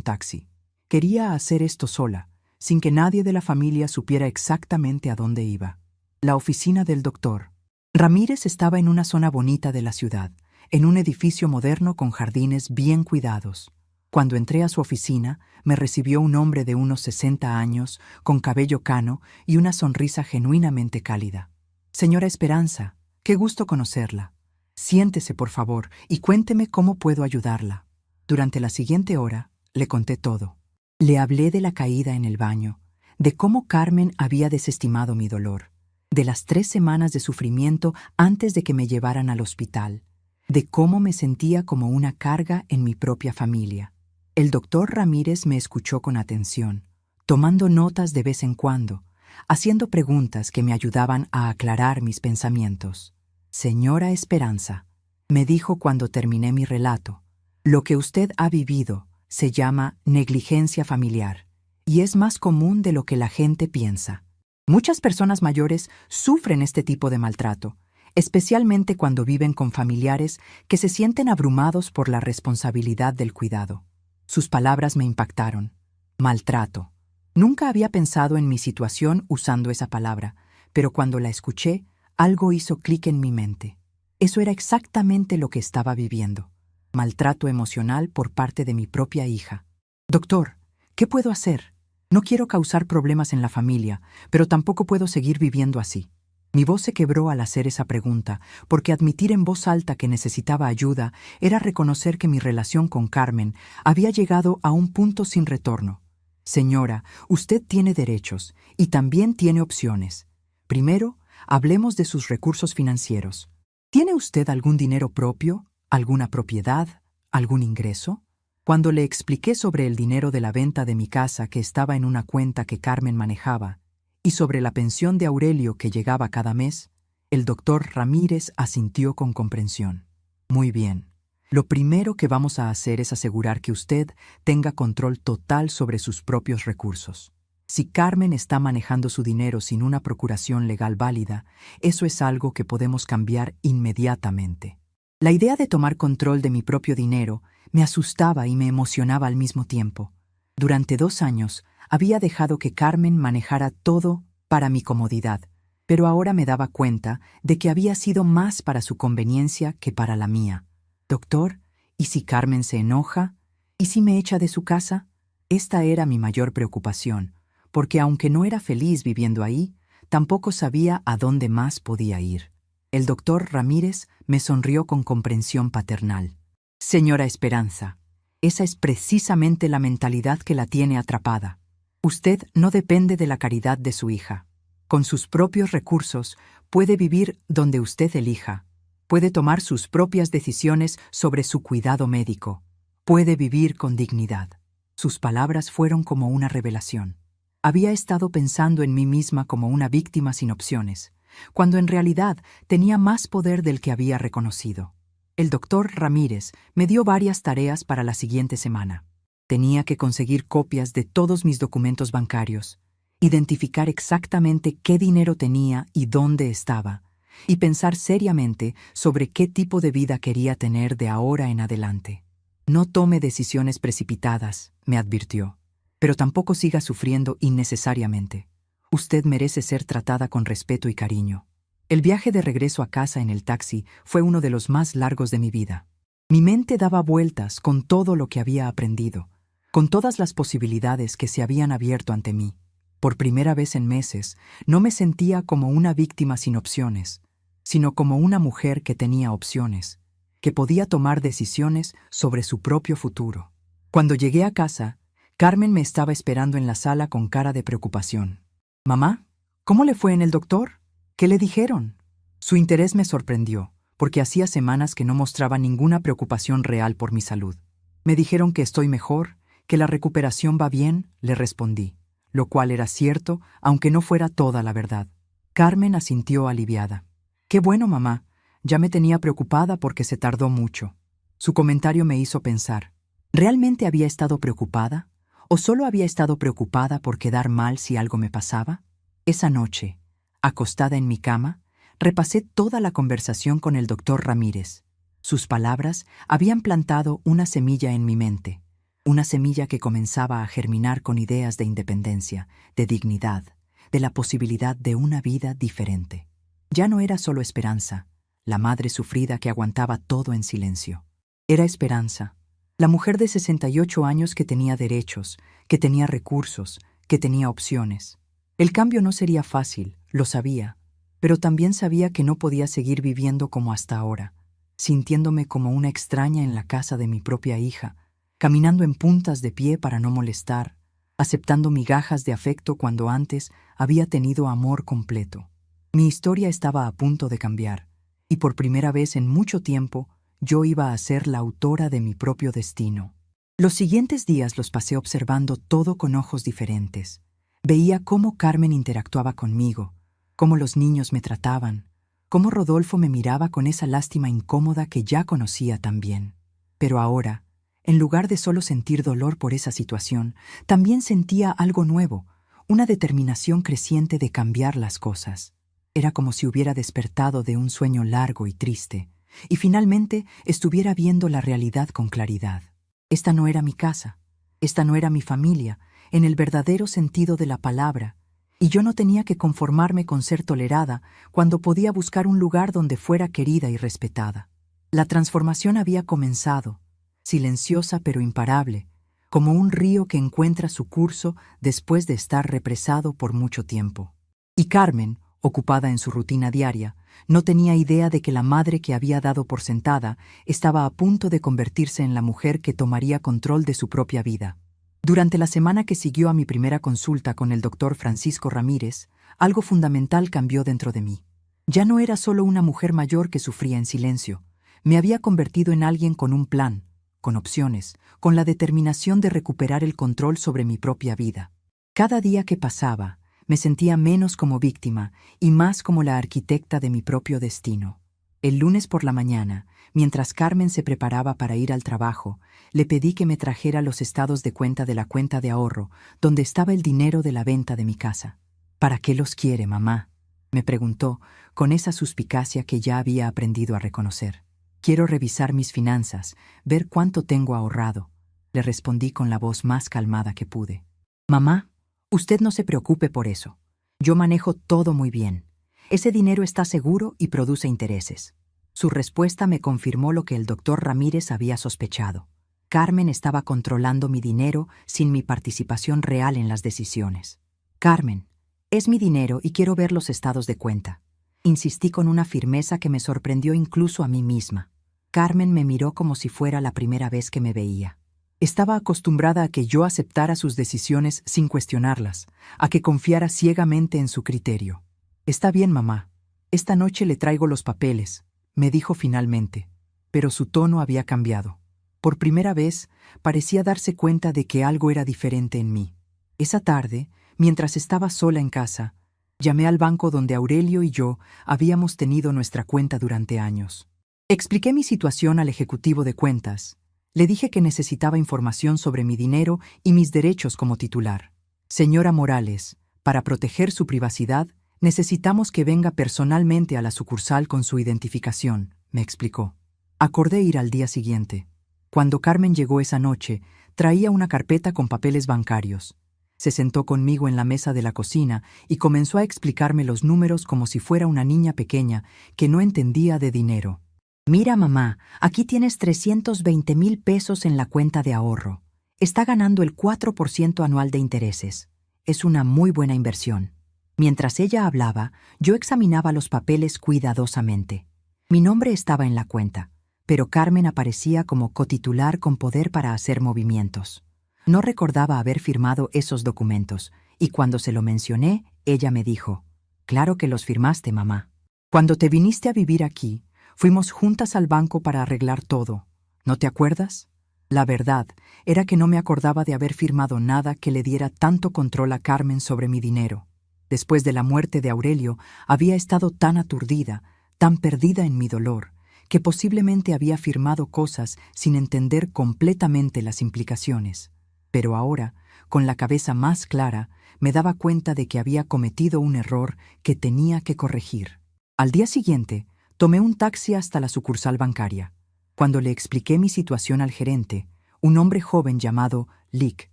taxi. Quería hacer esto sola, sin que nadie de la familia supiera exactamente a dónde iba. La oficina del doctor Ramírez estaba en una zona bonita de la ciudad, en un edificio moderno con jardines bien cuidados. Cuando entré a su oficina, me recibió un hombre de unos 60 años, con cabello cano y una sonrisa genuinamente cálida. Señora Esperanza, qué gusto conocerla. Siéntese, por favor, y cuénteme cómo puedo ayudarla. Durante la siguiente hora, le conté todo. Le hablé de la caída en el baño, de cómo Carmen había desestimado mi dolor, de las 3 semanas de sufrimiento antes de que me llevaran al hospital, de cómo me sentía como una carga en mi propia familia. El doctor Ramírez me escuchó con atención, tomando notas de vez en cuando, haciendo preguntas que me ayudaban a aclarar mis pensamientos. Señora Esperanza, me dijo cuando terminé mi relato, lo que usted ha vivido se llama negligencia familiar y es más común de lo que la gente piensa. Muchas personas mayores sufren este tipo de maltrato, especialmente cuando viven con familiares que se sienten abrumados por la responsabilidad del cuidado. Sus palabras me impactaron. Maltrato. Nunca había pensado en mi situación usando esa palabra, pero cuando la escuché, algo hizo clic en mi mente. Eso era exactamente lo que estaba viviendo. Maltrato emocional por parte de mi propia hija. Doctor, ¿qué puedo hacer? No quiero causar problemas en la familia, pero tampoco puedo seguir viviendo así. Mi voz se quebró al hacer esa pregunta, porque admitir en voz alta que necesitaba ayuda era reconocer que mi relación con Carmen había llegado a un punto sin retorno. Señora, usted tiene derechos y también tiene opciones. Primero, hablemos de sus recursos financieros. ¿Tiene usted algún dinero propio, alguna propiedad, algún ingreso? Cuando le expliqué sobre el dinero de la venta de mi casa que estaba en una cuenta que Carmen manejaba y sobre la pensión de Aurelio que llegaba cada mes, el doctor Ramírez asintió con comprensión. Muy bien. Lo primero que vamos a hacer es asegurar que usted tenga control total sobre sus propios recursos. Si Carmen está manejando su dinero sin una procuración legal válida, eso es algo que podemos cambiar inmediatamente. La idea de tomar control de mi propio dinero me asustaba y me emocionaba al mismo tiempo. Durante 2 años había dejado que Carmen manejara todo para mi comodidad, pero ahora me daba cuenta de que había sido más para su conveniencia que para la mía. Doctor, ¿y si Carmen se enoja? ¿Y si me echa de su casa? Esta era mi mayor preocupación, porque aunque no era feliz viviendo ahí, tampoco sabía a dónde más podía ir. El doctor Ramírez me sonrió con comprensión paternal. Señora Esperanza, esa es precisamente la mentalidad que la tiene atrapada. Usted no depende de la caridad de su hija. Con sus propios recursos puede vivir donde usted elija. Puede tomar sus propias decisiones sobre su cuidado médico. Puede vivir con dignidad. Sus palabras fueron como una revelación. Había estado pensando en mí misma como una víctima sin opciones, cuando en realidad tenía más poder del que había reconocido. El doctor Ramírez me dio varias tareas para la siguiente semana. Tenía que conseguir copias de todos mis documentos bancarios, identificar exactamente qué dinero tenía y dónde estaba, y pensar seriamente sobre qué tipo de vida quería tener de ahora en adelante. No tome decisiones precipitadas, me advirtió, pero tampoco siga sufriendo innecesariamente. Usted merece ser tratada con respeto y cariño. El viaje de regreso a casa en el taxi fue uno de los más largos de mi vida. Mi mente daba vueltas con todo lo que había aprendido, con todas las posibilidades que se habían abierto ante mí. Por primera vez en meses, no me sentía como una víctima sin opciones, sino como una mujer que tenía opciones, que podía tomar decisiones sobre su propio futuro. Cuando llegué a casa, Carmen me estaba esperando en la sala con cara de preocupación. «Mamá, ¿cómo le fue en el doctor? ¿Qué le dijeron?» Su interés me sorprendió, porque hacía semanas que no mostraba ninguna preocupación real por mi salud. «Me dijeron que estoy mejor, que la recuperación va bien», le respondí, lo cual era cierto, aunque no fuera toda la verdad. Carmen asintió aliviada. «Qué bueno, mamá. Ya me tenía preocupada porque se tardó mucho. Su comentario me hizo pensar, ¿realmente había estado preocupada? ¿O solo había estado preocupada por quedar mal si algo me pasaba? Esa noche, acostada en mi cama, repasé toda la conversación con el doctor Ramírez. Sus palabras habían plantado una semilla en mi mente, una semilla que comenzaba a germinar con ideas de independencia, de dignidad, de la posibilidad de una vida diferente. Ya no era solo Esperanza, la madre sufrida que aguantaba todo en silencio. Era Esperanza, la mujer de 68 años que tenía derechos, que tenía recursos, que tenía opciones. El cambio no sería fácil, lo sabía, pero también sabía que no podía seguir viviendo como hasta ahora, sintiéndome como una extraña en la casa de mi propia hija, caminando en puntas de pie para no molestar, aceptando migajas de afecto cuando antes había tenido amor completo. Mi historia estaba a punto de cambiar, y por primera vez en mucho tiempo yo iba a ser la autora de mi propio destino. Los siguientes días los pasé observando todo con ojos diferentes. Veía cómo Carmen interactuaba conmigo, cómo los niños me trataban, cómo Rodolfo me miraba con esa lástima incómoda que ya conocía tan bien. Pero ahora, en lugar de solo sentir dolor por esa situación, también sentía algo nuevo, una determinación creciente de cambiar las cosas. Era como si hubiera despertado de un sueño largo y triste, y finalmente estuviera viendo la realidad con claridad. Esta no era mi casa, esta no era mi familia, en el verdadero sentido de la palabra, y yo no tenía que conformarme con ser tolerada cuando podía buscar un lugar donde fuera querida y respetada. La transformación había comenzado, silenciosa pero imparable, como un río que encuentra su curso después de estar represado por mucho tiempo. Y Carmen, ocupada en su rutina diaria, no tenía idea de que la madre que había dado por sentada estaba a punto de convertirse en la mujer que tomaría control de su propia vida. Durante la semana que siguió a mi primera consulta con el doctor Francisco Ramírez, algo fundamental cambió dentro de mí. Ya no era solo una mujer mayor que sufría en silencio. Me había convertido en alguien con un plan, con opciones, con la determinación de recuperar el control sobre mi propia vida. Cada día que pasaba, me sentía menos como víctima y más como la arquitecta de mi propio destino. El lunes por la mañana, mientras Carmen se preparaba para ir al trabajo, le pedí que me trajera los estados de cuenta de la cuenta de ahorro, donde estaba el dinero de la venta de mi casa. ¿Para qué los quiere, mamá?, me preguntó, con esa suspicacia que ya había aprendido a reconocer. Quiero revisar mis finanzas, ver cuánto tengo ahorrado, le respondí con la voz más calmada que pude. Mamá, usted no se preocupe por eso. Yo manejo todo muy bien. Ese dinero está seguro y produce intereses. Su respuesta me confirmó lo que el doctor Ramírez había sospechado. Carmen estaba controlando mi dinero sin mi participación real en las decisiones. Carmen, es mi dinero y quiero ver los estados de cuenta. Insistí con una firmeza que me sorprendió incluso a mí misma. Carmen me miró como si fuera la primera vez que me veía. Estaba acostumbrada a que yo aceptara sus decisiones sin cuestionarlas, a que confiara ciegamente en su criterio. Está bien, mamá. Esta noche le traigo los papeles, me dijo finalmente, pero su tono había cambiado. Por primera vez, parecía darse cuenta de que algo era diferente en mí. Esa tarde, mientras estaba sola en casa, llamé al banco donde Aurelio y yo habíamos tenido nuestra cuenta durante años. Expliqué mi situación al ejecutivo de cuentas. Le dije que necesitaba información sobre mi dinero y mis derechos como titular. Señora Morales, para proteger su privacidad, necesitamos que venga personalmente a la sucursal con su identificación, me explicó. Acordé ir al día siguiente. Cuando Carmen llegó esa noche, traía una carpeta con papeles bancarios. Se sentó conmigo en la mesa de la cocina y comenzó a explicarme los números como si fuera una niña pequeña que no entendía de dinero. Mira, mamá, aquí tienes 320,000 pesos en la cuenta de ahorro. Está ganando el 4% anual de intereses. Es una muy buena inversión. Mientras ella hablaba, yo examinaba los papeles cuidadosamente. Mi nombre estaba en la cuenta, pero Carmen aparecía como cotitular con poder para hacer movimientos. No recordaba haber firmado esos documentos, y cuando se lo mencioné, ella me dijo, «Claro que los firmaste, mamá. Cuando te viniste a vivir aquí, fuimos juntas al banco para arreglar todo. ¿No te acuerdas?» La verdad era que no me acordaba de haber firmado nada que le diera tanto control a Carmen sobre mi dinero. Después de la muerte de Aurelio, había estado tan aturdida, tan perdida en mi dolor, que posiblemente había firmado cosas sin entender completamente las implicaciones. Pero ahora, con la cabeza más clara, me daba cuenta de que había cometido un error que tenía que corregir. Al día siguiente, tomé un taxi hasta la sucursal bancaria. Cuando le expliqué mi situación al gerente, un hombre joven llamado Lick,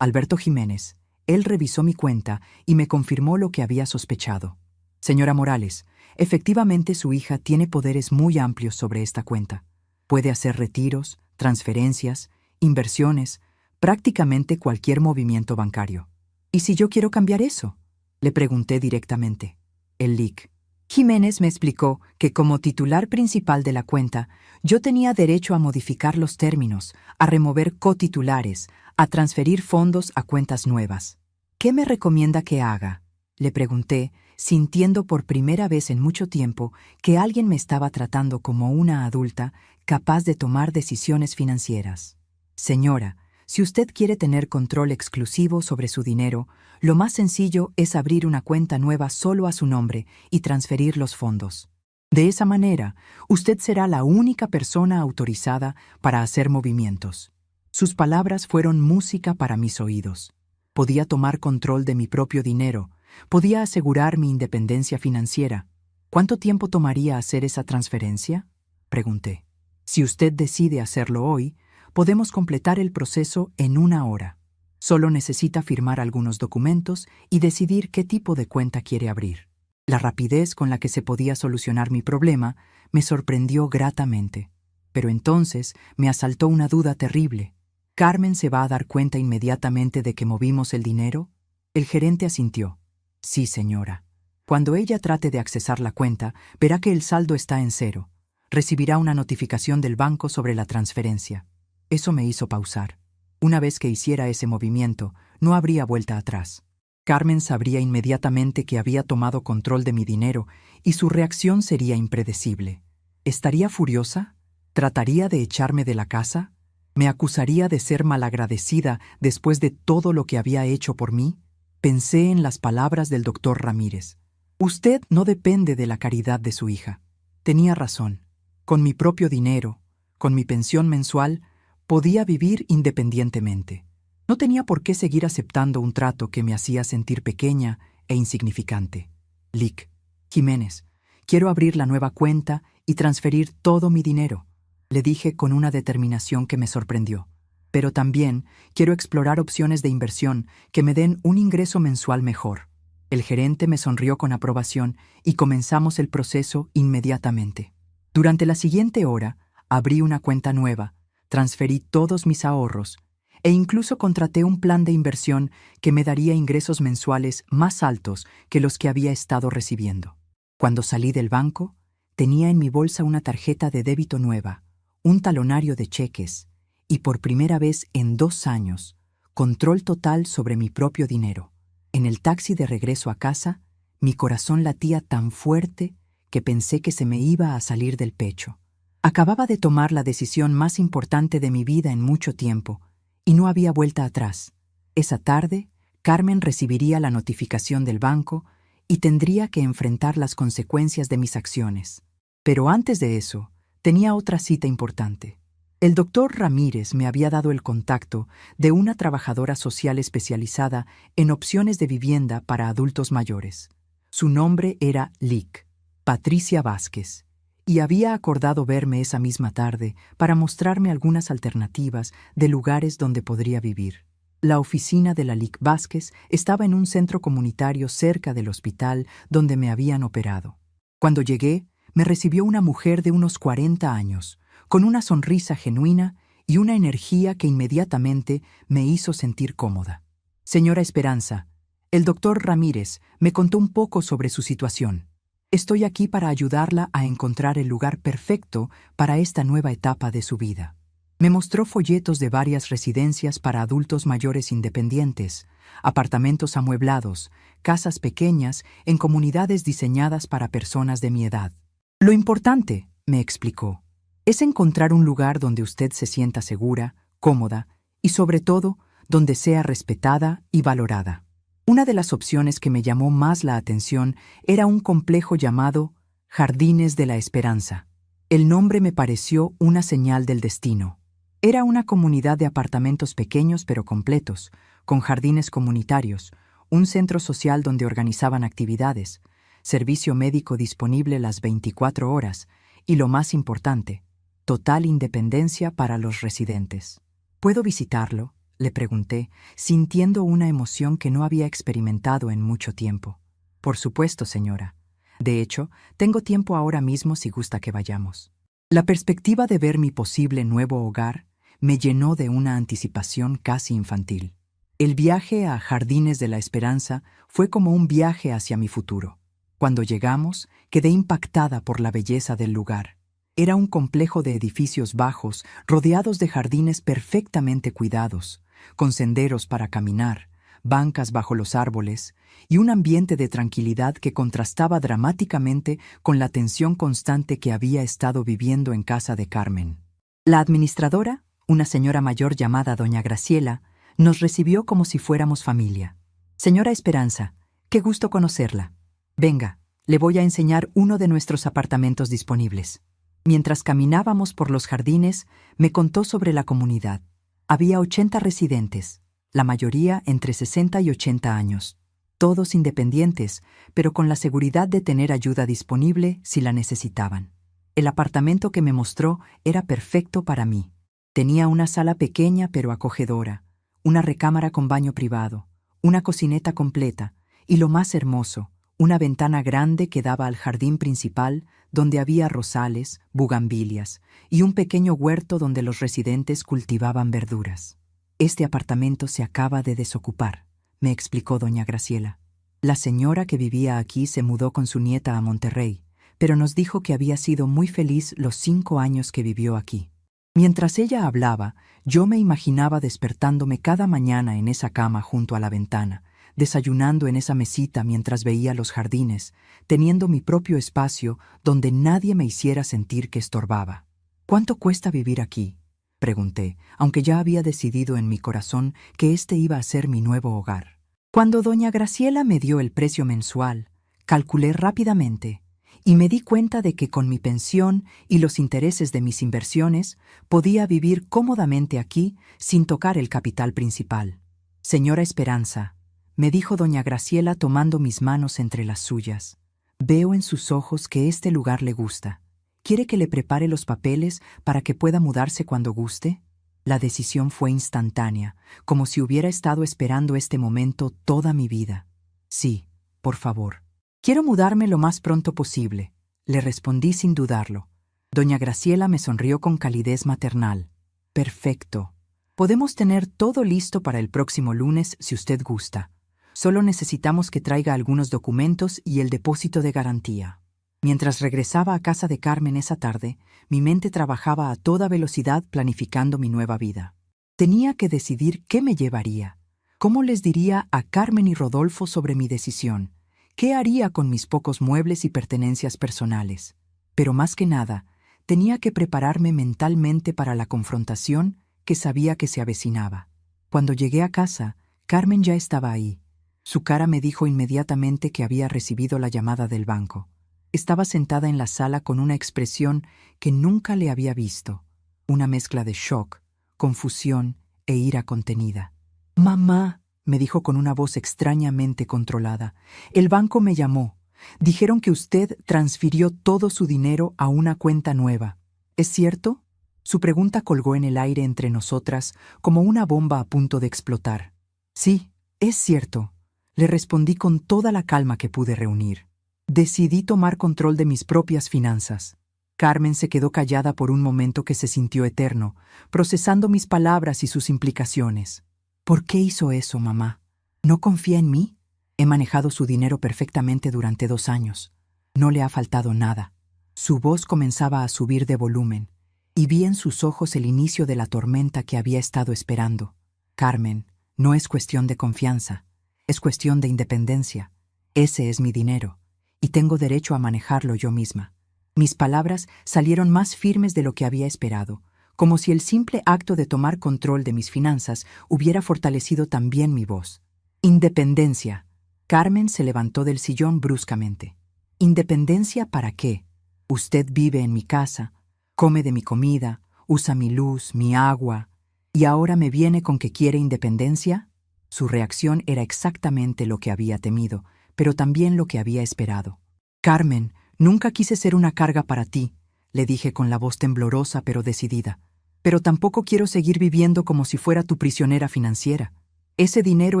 Alberto Jiménez, él revisó mi cuenta y me confirmó lo que había sospechado. Señora Morales, efectivamente su hija tiene poderes muy amplios sobre esta cuenta. Puede hacer retiros, transferencias, inversiones, prácticamente cualquier movimiento bancario. ¿Y si yo quiero cambiar eso?, le pregunté directamente. El Lick Jiménez me explicó que como titular principal de la cuenta, yo tenía derecho a modificar los términos, a remover cotitulares, a transferir fondos a cuentas nuevas. ¿Qué me recomienda que haga?, le pregunté, sintiendo por primera vez en mucho tiempo que alguien me estaba tratando como una adulta capaz de tomar decisiones financieras. Señora, si usted quiere tener control exclusivo sobre su dinero, lo más sencillo es abrir una cuenta nueva solo a su nombre y transferir los fondos. De esa manera, usted será la única persona autorizada para hacer movimientos. Sus palabras fueron música para mis oídos. Podía tomar control de mi propio dinero, podía asegurar mi independencia financiera. ¿Cuánto tiempo tomaría hacer esa transferencia?, pregunté. Si usted decide hacerlo hoy, podemos completar el proceso en 1 hora. Solo necesita firmar algunos documentos y decidir qué tipo de cuenta quiere abrir. La rapidez con la que se podía solucionar mi problema me sorprendió gratamente. Pero entonces me asaltó una duda terrible. ¿Carmen se va a dar cuenta inmediatamente de que movimos el dinero? El gerente asintió. Sí, señora. Cuando ella trate de accesar la cuenta, verá que el saldo está en 0. Recibirá una notificación del banco sobre la transferencia. Eso me hizo pausar. Una vez que hiciera ese movimiento, no habría vuelta atrás. Carmen sabría inmediatamente que había tomado control de mi dinero y su reacción sería impredecible. ¿Estaría furiosa? ¿Trataría de echarme de la casa? ¿Me acusaría de ser malagradecida después de todo lo que había hecho por mí? Pensé en las palabras del doctor Ramírez. Usted no depende de la caridad de su hija. Tenía razón. Con mi propio dinero, con mi pensión mensual, podía vivir independientemente. No tenía por qué seguir aceptando un trato que me hacía sentir pequeña e insignificante. Lick Jiménez, quiero abrir la nueva cuenta y transferir todo mi dinero, le dije con una determinación que me sorprendió. Pero también quiero explorar opciones de inversión que me den un ingreso mensual mejor. El gerente me sonrió con aprobación y comenzamos el proceso inmediatamente. Durante la siguiente hora, abrí una cuenta nueva, transferí todos mis ahorros e incluso contraté un plan de inversión que me daría ingresos mensuales más altos que los que había estado recibiendo. Cuando salí del banco, tenía en mi bolsa una tarjeta de débito nueva, un talonario de cheques y por primera vez en 2 años, control total sobre mi propio dinero. En el taxi de regreso a casa, mi corazón latía tan fuerte que pensé que se me iba a salir del pecho. Acababa de tomar la decisión más importante de mi vida en mucho tiempo, y no había vuelta atrás. Esa tarde, Carmen recibiría la notificación del banco y tendría que enfrentar las consecuencias de mis acciones. Pero antes de eso, tenía otra cita importante. El doctor Ramírez me había dado el contacto de una trabajadora social especializada en opciones de vivienda para adultos mayores. Su nombre era Lick, Patricia Vázquez, y había acordado verme esa misma tarde para mostrarme algunas alternativas de lugares donde podría vivir. La oficina de la Lick Vázquez estaba en un centro comunitario cerca del hospital donde me habían operado. Cuando llegué, me recibió una mujer de unos 40 años, con una sonrisa genuina y una energía que inmediatamente me hizo sentir cómoda. Señora Esperanza, el doctor Ramírez me contó un poco sobre su situación. Estoy aquí para ayudarla a encontrar el lugar perfecto para esta nueva etapa de su vida. Me mostró folletos de varias residencias para adultos mayores independientes, apartamentos amueblados, casas pequeñas en comunidades diseñadas para personas de mi edad. Lo importante, me explicó, es encontrar un lugar donde usted se sienta segura, cómoda y, sobre todo, donde sea respetada y valorada. Una de las opciones que me llamó más la atención era un complejo llamado Jardines de la Esperanza. El nombre me pareció una señal del destino. Era una comunidad de apartamentos pequeños pero completos, con jardines comunitarios, un centro social donde organizaban actividades, servicio médico disponible las 24 horas y, lo más importante, total independencia para los residentes. ¿Puedo visitarlo?, le pregunté, sintiendo una emoción que no había experimentado en mucho tiempo. Por supuesto, señora. De hecho, tengo tiempo ahora mismo si gusta que vayamos. La perspectiva de ver mi posible nuevo hogar me llenó de una anticipación casi infantil. El viaje a Jardines de la Esperanza fue como un viaje hacia mi futuro. Cuando llegamos, quedé impactada por la belleza del lugar. Era un complejo de edificios bajos, rodeados de jardines perfectamente cuidados, con senderos para caminar, bancas bajo los árboles y un ambiente de tranquilidad que contrastaba dramáticamente con la tensión constante que había estado viviendo en casa de Carmen. La administradora, una señora mayor llamada doña Graciela, nos recibió como si fuéramos familia. Señora Esperanza, qué gusto conocerla. Venga, le voy a enseñar uno de nuestros apartamentos disponibles. Mientras caminábamos por los jardines, me contó sobre la comunidad. Había 80 residentes, la mayoría entre 60 y 80 años. Todos independientes, pero con la seguridad de tener ayuda disponible si la necesitaban. El apartamento que me mostró era perfecto para mí. Tenía una sala pequeña pero acogedora, una recámara con baño privado, una cocineta completa y, lo más hermoso, una ventana grande que daba al jardín principal donde había rosales, bugambilias y un pequeño huerto donde los residentes cultivaban verduras. Este apartamento se acaba de desocupar, me explicó doña Graciela. La señora que vivía aquí se mudó con su nieta a Monterrey, pero nos dijo que había sido muy feliz los 5 años que vivió aquí. Mientras ella hablaba, yo me imaginaba despertándome cada mañana en esa cama junto a la ventana, desayunando en esa mesita mientras veía los jardines, teniendo mi propio espacio donde nadie me hiciera sentir que estorbaba. ¿Cuánto cuesta vivir aquí?, pregunté, aunque ya había decidido en mi corazón que este iba a ser mi nuevo hogar. Cuando doña Graciela me dio el precio mensual, calculé rápidamente y me di cuenta de que con mi pensión y los intereses de mis inversiones podía vivir cómodamente aquí sin tocar el capital principal. Señora Esperanza, me dijo doña Graciela tomando mis manos entre las suyas, veo en sus ojos que este lugar le gusta. ¿Quiere que le prepare los papeles para que pueda mudarse cuando guste? La decisión fue instantánea, como si hubiera estado esperando este momento toda mi vida. Sí, por favor. Quiero mudarme lo más pronto posible, le respondí sin dudarlo. Doña Graciela me sonrió con calidez maternal. Perfecto. Podemos tener todo listo para el próximo lunes si usted gusta. Solo necesitamos que traiga algunos documentos y el depósito de garantía. Mientras regresaba a casa de Carmen esa tarde, mi mente trabajaba a toda velocidad planificando mi nueva vida. Tenía que decidir qué me llevaría, cómo les diría a Carmen y Rodolfo sobre mi decisión, qué haría con mis pocos muebles y pertenencias personales. Pero más que nada, tenía que prepararme mentalmente para la confrontación que sabía que se avecinaba. Cuando llegué a casa, Carmen ya estaba ahí. Su cara me dijo inmediatamente que había recibido la llamada del banco. Estaba sentada en la sala con una expresión que nunca le había visto, una mezcla de shock, confusión e ira contenida. «Mamá», me dijo con una voz extrañamente controlada, «el banco me llamó. Dijeron que usted transfirió todo su dinero a una cuenta nueva. ¿Es cierto?». Su pregunta colgó en el aire entre nosotras como una bomba a punto de explotar. «Sí, es cierto», le respondí con toda la calma que pude reunir. Decidí tomar control de mis propias finanzas. Carmen se quedó callada por un momento que se sintió eterno, procesando mis palabras y sus implicaciones. «¿Por qué hizo eso, mamá? ¿No confía en mí? He manejado su dinero perfectamente durante 2 años. No le ha faltado nada». Su voz comenzaba a subir de volumen, y vi en sus ojos el inicio de la tormenta que había estado esperando. «Carmen, no es cuestión de confianza, es cuestión de independencia. Ese es mi dinero, y tengo derecho a manejarlo yo misma». Mis palabras salieron más firmes de lo que había esperado, como si el simple acto de tomar control de mis finanzas hubiera fortalecido también mi voz. «Independencia». Carmen se levantó del sillón bruscamente. ¿Independencia para qué? Usted vive en mi casa, come de mi comida, usa mi luz, mi agua, ¿y ahora me viene con que quiere independencia? Su reacción era exactamente lo que había temido, pero también lo que había esperado. Carmen, nunca quise ser una carga para ti, le dije con la voz temblorosa pero decidida. Pero tampoco quiero seguir viviendo como si fuera tu prisionera financiera. Ese dinero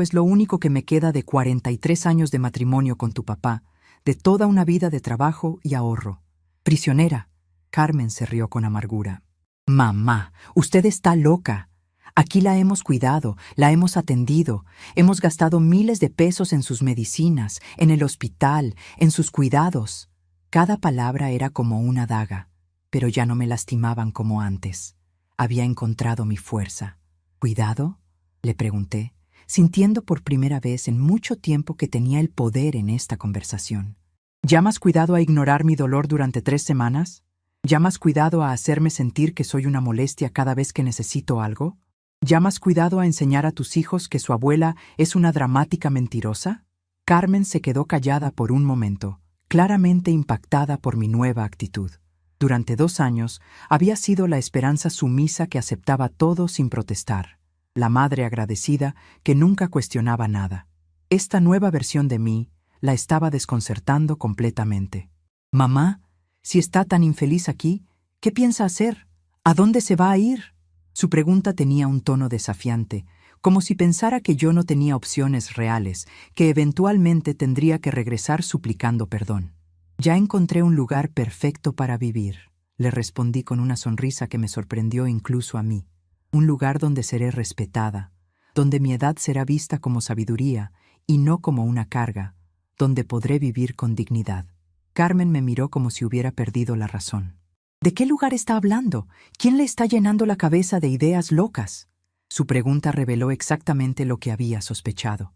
es lo único que me queda de 43 años de matrimonio con tu papá, de toda una vida de trabajo y ahorro. Prisionera. Carmen se rió con amargura. Mamá, usted está loca. Aquí la hemos cuidado, la hemos atendido, hemos gastado miles de pesos en sus medicinas, en el hospital, en sus cuidados. Cada palabra era como una daga, pero ya no me lastimaban como antes. Había encontrado mi fuerza. ¿Cuidado?, le pregunté, sintiendo por primera vez en mucho tiempo que tenía el poder en esta conversación. ¿Llamas cuidado a ignorar mi dolor durante 3 semanas? ¿Llamas cuidado a hacerme sentir que soy una molestia cada vez que necesito algo? ¿Llamas cuidado a enseñar a tus hijos que su abuela es una dramática mentirosa? Carmen se quedó callada por un momento, claramente impactada por mi nueva actitud. Durante 2 años había sido la esperanza sumisa que aceptaba todo sin protestar, la madre agradecida que nunca cuestionaba nada. Esta nueva versión de mí la estaba desconcertando completamente. Mamá, si está tan infeliz aquí, ¿qué piensa hacer? ¿A dónde se va a ir? Su pregunta tenía un tono desafiante, como si pensara que yo no tenía opciones reales, que eventualmente tendría que regresar suplicando perdón. Ya encontré un lugar perfecto para vivir, le respondí con una sonrisa que me sorprendió incluso a mí. Un lugar donde seré respetada, donde mi edad será vista como sabiduría y no como una carga, donde podré vivir con dignidad. Carmen me miró como si hubiera perdido la razón. ¿De qué lugar está hablando? ¿Quién le está llenando la cabeza de ideas locas? Su pregunta reveló exactamente lo que había sospechado.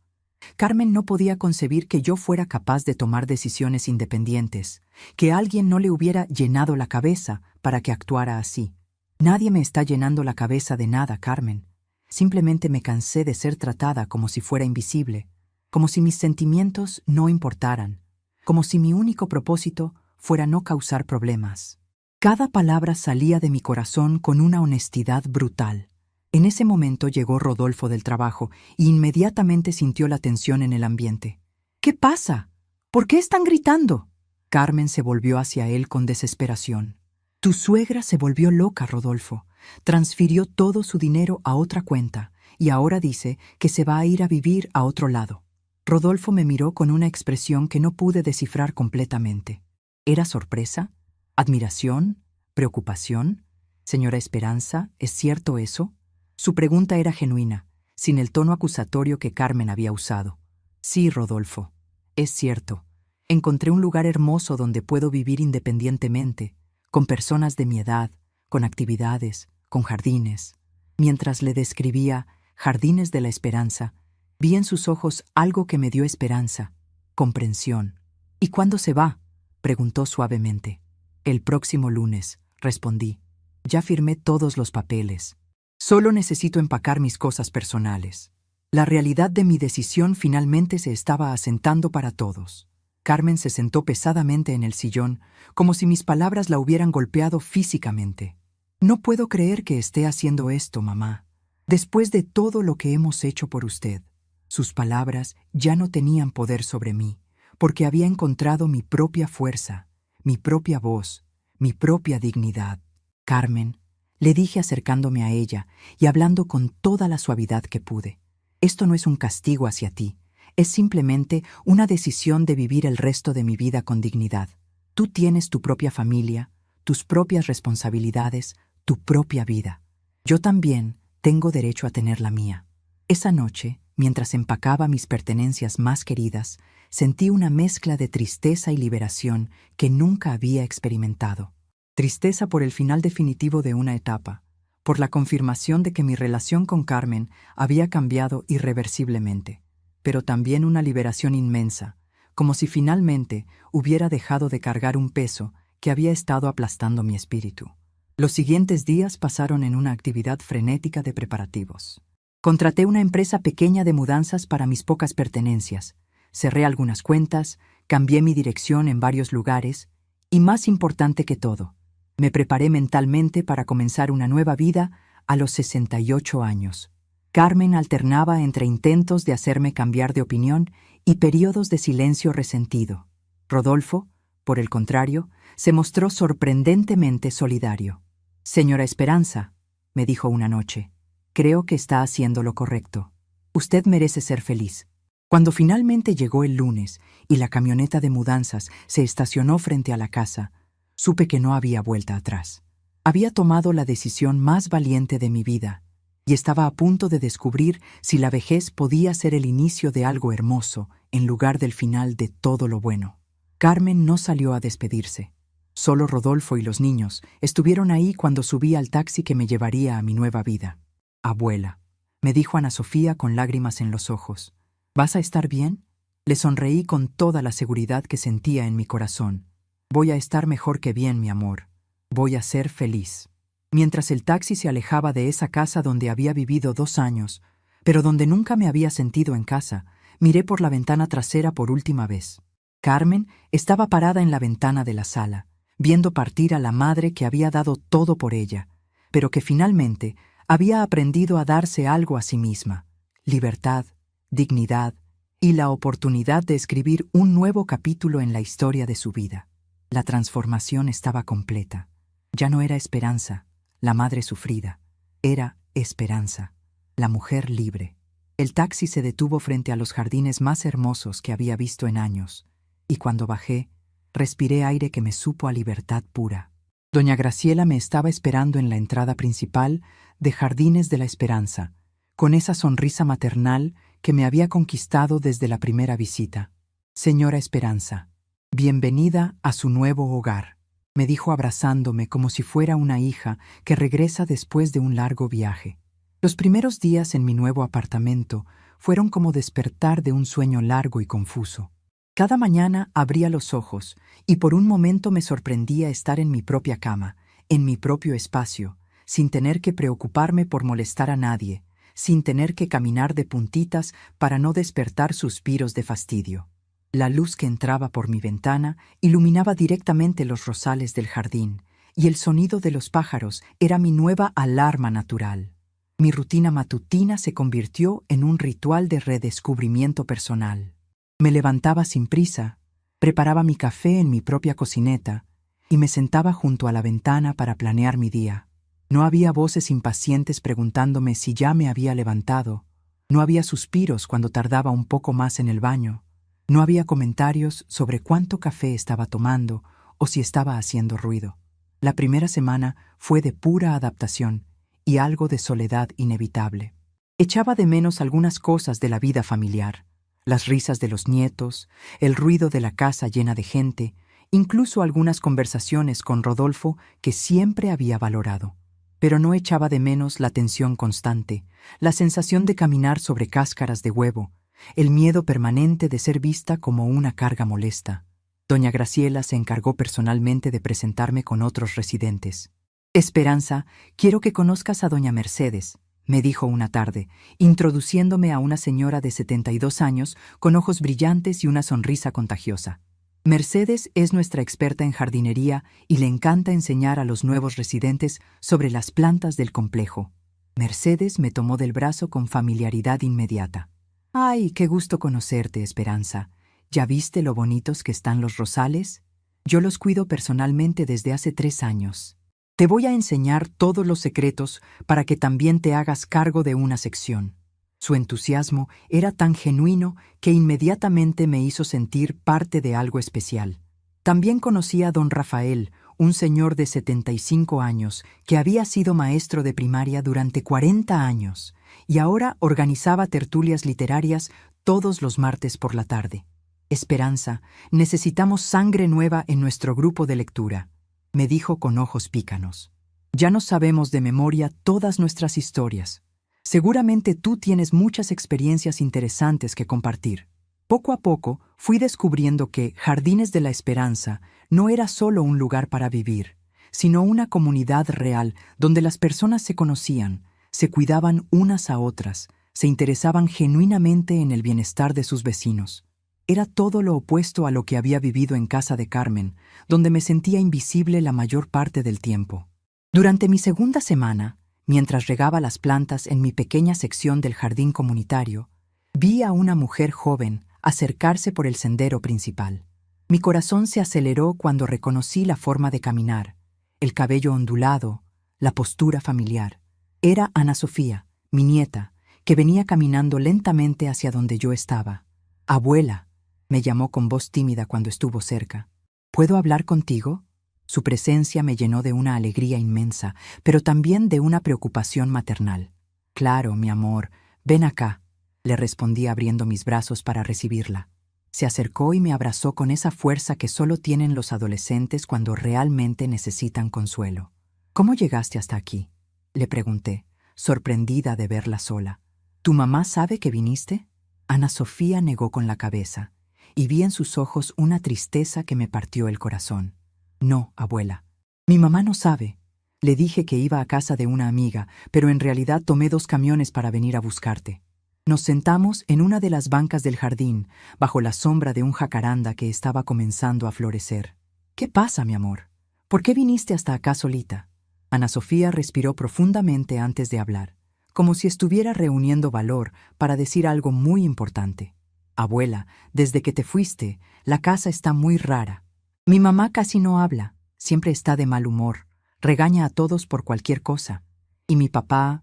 Carmen no podía concebir que yo fuera capaz de tomar decisiones independientes, que alguien no le hubiera llenado la cabeza para que actuara así. Nadie me está llenando la cabeza de nada, Carmen. Simplemente me cansé de ser tratada como si fuera invisible, como si mis sentimientos no importaran, como si mi único propósito fuera no causar problemas. Cada palabra salía de mi corazón con una honestidad brutal. En ese momento llegó Rodolfo del trabajo y inmediatamente sintió la tensión en el ambiente. ¿Qué pasa? ¿Por qué están gritando? Carmen se volvió hacia él con desesperación. Tu suegra se volvió loca, Rodolfo. Transfirió todo su dinero a otra cuenta y ahora dice que se va a ir a vivir a otro lado. Rodolfo me miró con una expresión que no pude descifrar completamente. ¿Era sorpresa? ¿Admiración? ¿Preocupación? Señora Esperanza, ¿es cierto eso? Su pregunta era genuina, sin el tono acusatorio que Carmen había usado. Sí, Rodolfo, es cierto. Encontré un lugar hermoso donde puedo vivir independientemente, con personas de mi edad, con actividades, con jardines. Mientras le describía Jardines de la Esperanza, vi en sus ojos algo que me dio esperanza, comprensión. ¿Y cuándo se va?, preguntó suavemente. El próximo lunes, respondí. Ya firmé todos los papeles. Solo necesito empacar mis cosas personales. La realidad de mi decisión finalmente se estaba asentando para todos. Carmen se sentó pesadamente en el sillón, como si mis palabras la hubieran golpeado físicamente. No puedo creer que esté haciendo esto, mamá. Después de todo lo que hemos hecho por usted. Sus palabras ya no tenían poder sobre mí, porque había encontrado mi propia fuerza, mi propia voz, mi propia dignidad. Carmen, le dije acercándome a ella y hablando con toda la suavidad que pude. Esto no es un castigo hacia ti, es simplemente una decisión de vivir el resto de mi vida con dignidad. Tú tienes tu propia familia, tus propias responsabilidades, tu propia vida. Yo también tengo derecho a tener la mía. Esa noche, mientras empacaba mis pertenencias más queridas, sentí una mezcla de tristeza y liberación que nunca había experimentado. Tristeza por el final definitivo de una etapa, por la confirmación de que mi relación con Carmen había cambiado irreversiblemente, pero también una liberación inmensa, como si finalmente hubiera dejado de cargar un peso que había estado aplastando mi espíritu. Los siguientes días pasaron en una actividad frenética de preparativos. Contraté una empresa pequeña de mudanzas para mis pocas pertenencias, cerré algunas cuentas, cambié mi dirección en varios lugares y, más importante que todo, me preparé mentalmente para comenzar una nueva vida a los 68 años. Carmen alternaba entre intentos de hacerme cambiar de opinión y periodos de silencio resentido. Rodolfo, por el contrario, se mostró sorprendentemente solidario. «Señora Esperanza», me dijo una noche, «creo que está haciendo lo correcto. Usted merece ser feliz». Cuando finalmente llegó el lunes y la camioneta de mudanzas se estacionó frente a la casa, supe que no había vuelta atrás. Había tomado la decisión más valiente de mi vida y estaba a punto de descubrir si la vejez podía ser el inicio de algo hermoso en lugar del final de todo lo bueno. Carmen no salió a despedirse. Solo Rodolfo y los niños estuvieron ahí cuando subí al taxi que me llevaría a mi nueva vida. «Abuela», me dijo Ana Sofía con lágrimas en los ojos, «¿vas a estar bien?». Le sonreí con toda la seguridad que sentía en mi corazón. «Voy a estar mejor que bien, mi amor. Voy a ser feliz». Mientras el taxi se alejaba de esa casa donde había vivido 2 años, pero donde nunca me había sentido en casa, miré por la ventana trasera por última vez. Carmen estaba parada en la ventana de la sala, viendo partir a la madre que había dado todo por ella, pero que finalmente había aprendido a darse algo a sí misma: libertad, dignidad y la oportunidad de escribir un nuevo capítulo en la historia de su vida. La transformación estaba completa. Ya no era Esperanza, la madre sufrida. Era Esperanza, la mujer libre. El taxi se detuvo frente a los jardines más hermosos que había visto en años, y cuando bajé, respiré aire que me supo a libertad pura. Doña Graciela me estaba esperando en la entrada principal de Jardines de la Esperanza, con esa sonrisa maternal que me había conquistado desde la primera visita. «Señora Esperanza, bienvenida a su nuevo hogar», me dijo abrazándome como si fuera una hija que regresa después de un largo viaje. Los primeros días en mi nuevo apartamento fueron como despertar de un sueño largo y confuso. Cada mañana abría los ojos y por un momento me sorprendía estar en mi propia cama, en mi propio espacio, sin tener que preocuparme por molestar a nadie, sin tener que caminar de puntitas para no despertar suspiros de fastidio. La luz que entraba por mi ventana iluminaba directamente los rosales del jardín, y el sonido de los pájaros era mi nueva alarma natural. Mi rutina matutina se convirtió en un ritual de redescubrimiento personal. Me levantaba sin prisa, preparaba mi café en mi propia cocineta y me sentaba junto a la ventana para planear mi día. No había voces impacientes preguntándome si ya me había levantado. No había suspiros cuando tardaba un poco más en el baño. No había comentarios sobre cuánto café estaba tomando o si estaba haciendo ruido. La primera semana fue de pura adaptación y algo de soledad inevitable. Echaba de menos algunas cosas de la vida familiar: las risas de los nietos, el ruido de la casa llena de gente, incluso algunas conversaciones con Rodolfo que siempre había valorado. Pero no echaba de menos la tensión constante, la sensación de caminar sobre cáscaras de huevo, el miedo permanente de ser vista como una carga molesta. Doña Graciela se encargó personalmente de presentarme con otros residentes. «Esperanza, quiero que conozcas a doña Mercedes», me dijo una tarde, introduciéndome a una señora de 72 años con ojos brillantes y una sonrisa contagiosa. Mercedes es nuestra experta en jardinería y le encanta enseñar a los nuevos residentes sobre las plantas del complejo. Mercedes me tomó del brazo con familiaridad inmediata. «Ay, qué gusto conocerte, Esperanza. ¿Ya viste lo bonitos que están los rosales? Yo los cuido personalmente desde hace 3 años. Te voy a enseñar todos los secretos para que también te hagas cargo de una sección». Su entusiasmo era tan genuino que inmediatamente me hizo sentir parte de algo especial. También conocí a don Rafael, un señor de 75 años que había sido maestro de primaria durante 40 años y ahora organizaba tertulias literarias todos los martes por la tarde. «Esperanza, necesitamos sangre nueva en nuestro grupo de lectura», me dijo con ojos pícanos. «Ya no sabemos de memoria todas nuestras historias. Seguramente tú tienes muchas experiencias interesantes que compartir». Poco a poco fui descubriendo que Jardines de la Esperanza no era solo un lugar para vivir, sino una comunidad real donde las personas se conocían, se cuidaban unas a otras, se interesaban genuinamente en el bienestar de sus vecinos. Era todo lo opuesto a lo que había vivido en casa de Carmen, donde me sentía invisible la mayor parte del tiempo. Durante mi segunda semana, mientras regaba las plantas en mi pequeña sección del jardín comunitario, vi a una mujer joven acercarse por el sendero principal. Mi corazón se aceleró cuando reconocí la forma de caminar, el cabello ondulado, la postura familiar. Era Ana Sofía, mi nieta, que venía caminando lentamente hacia donde yo estaba. «Abuela», me llamó con voz tímida cuando estuvo cerca. «¿Puedo hablar contigo?» Su presencia me llenó de una alegría inmensa, pero también de una preocupación maternal. «Claro, mi amor, ven acá», le respondí abriendo mis brazos para recibirla. Se acercó y me abrazó con esa fuerza que solo tienen los adolescentes cuando realmente necesitan consuelo. «¿Cómo llegaste hasta aquí?», le pregunté, sorprendida de verla sola. «¿Tu mamá sabe que viniste?». Ana Sofía negó con la cabeza, y vi en sus ojos una tristeza que me partió el corazón. «No, abuela. Mi mamá no sabe. Le dije que iba a casa de una amiga, pero en realidad tomé 2 camiones para venir a buscarte». Nos sentamos en una de las bancas del jardín, bajo la sombra de un jacaranda que estaba comenzando a florecer. «¿Qué pasa, mi amor? ¿Por qué viniste hasta acá solita?». Ana Sofía respiró profundamente antes de hablar, como si estuviera reuniendo valor para decir algo muy importante. «Abuela, desde que te fuiste, la casa está muy rara. Mi mamá casi no habla, siempre está de mal humor, regaña a todos por cualquier cosa. Y mi papá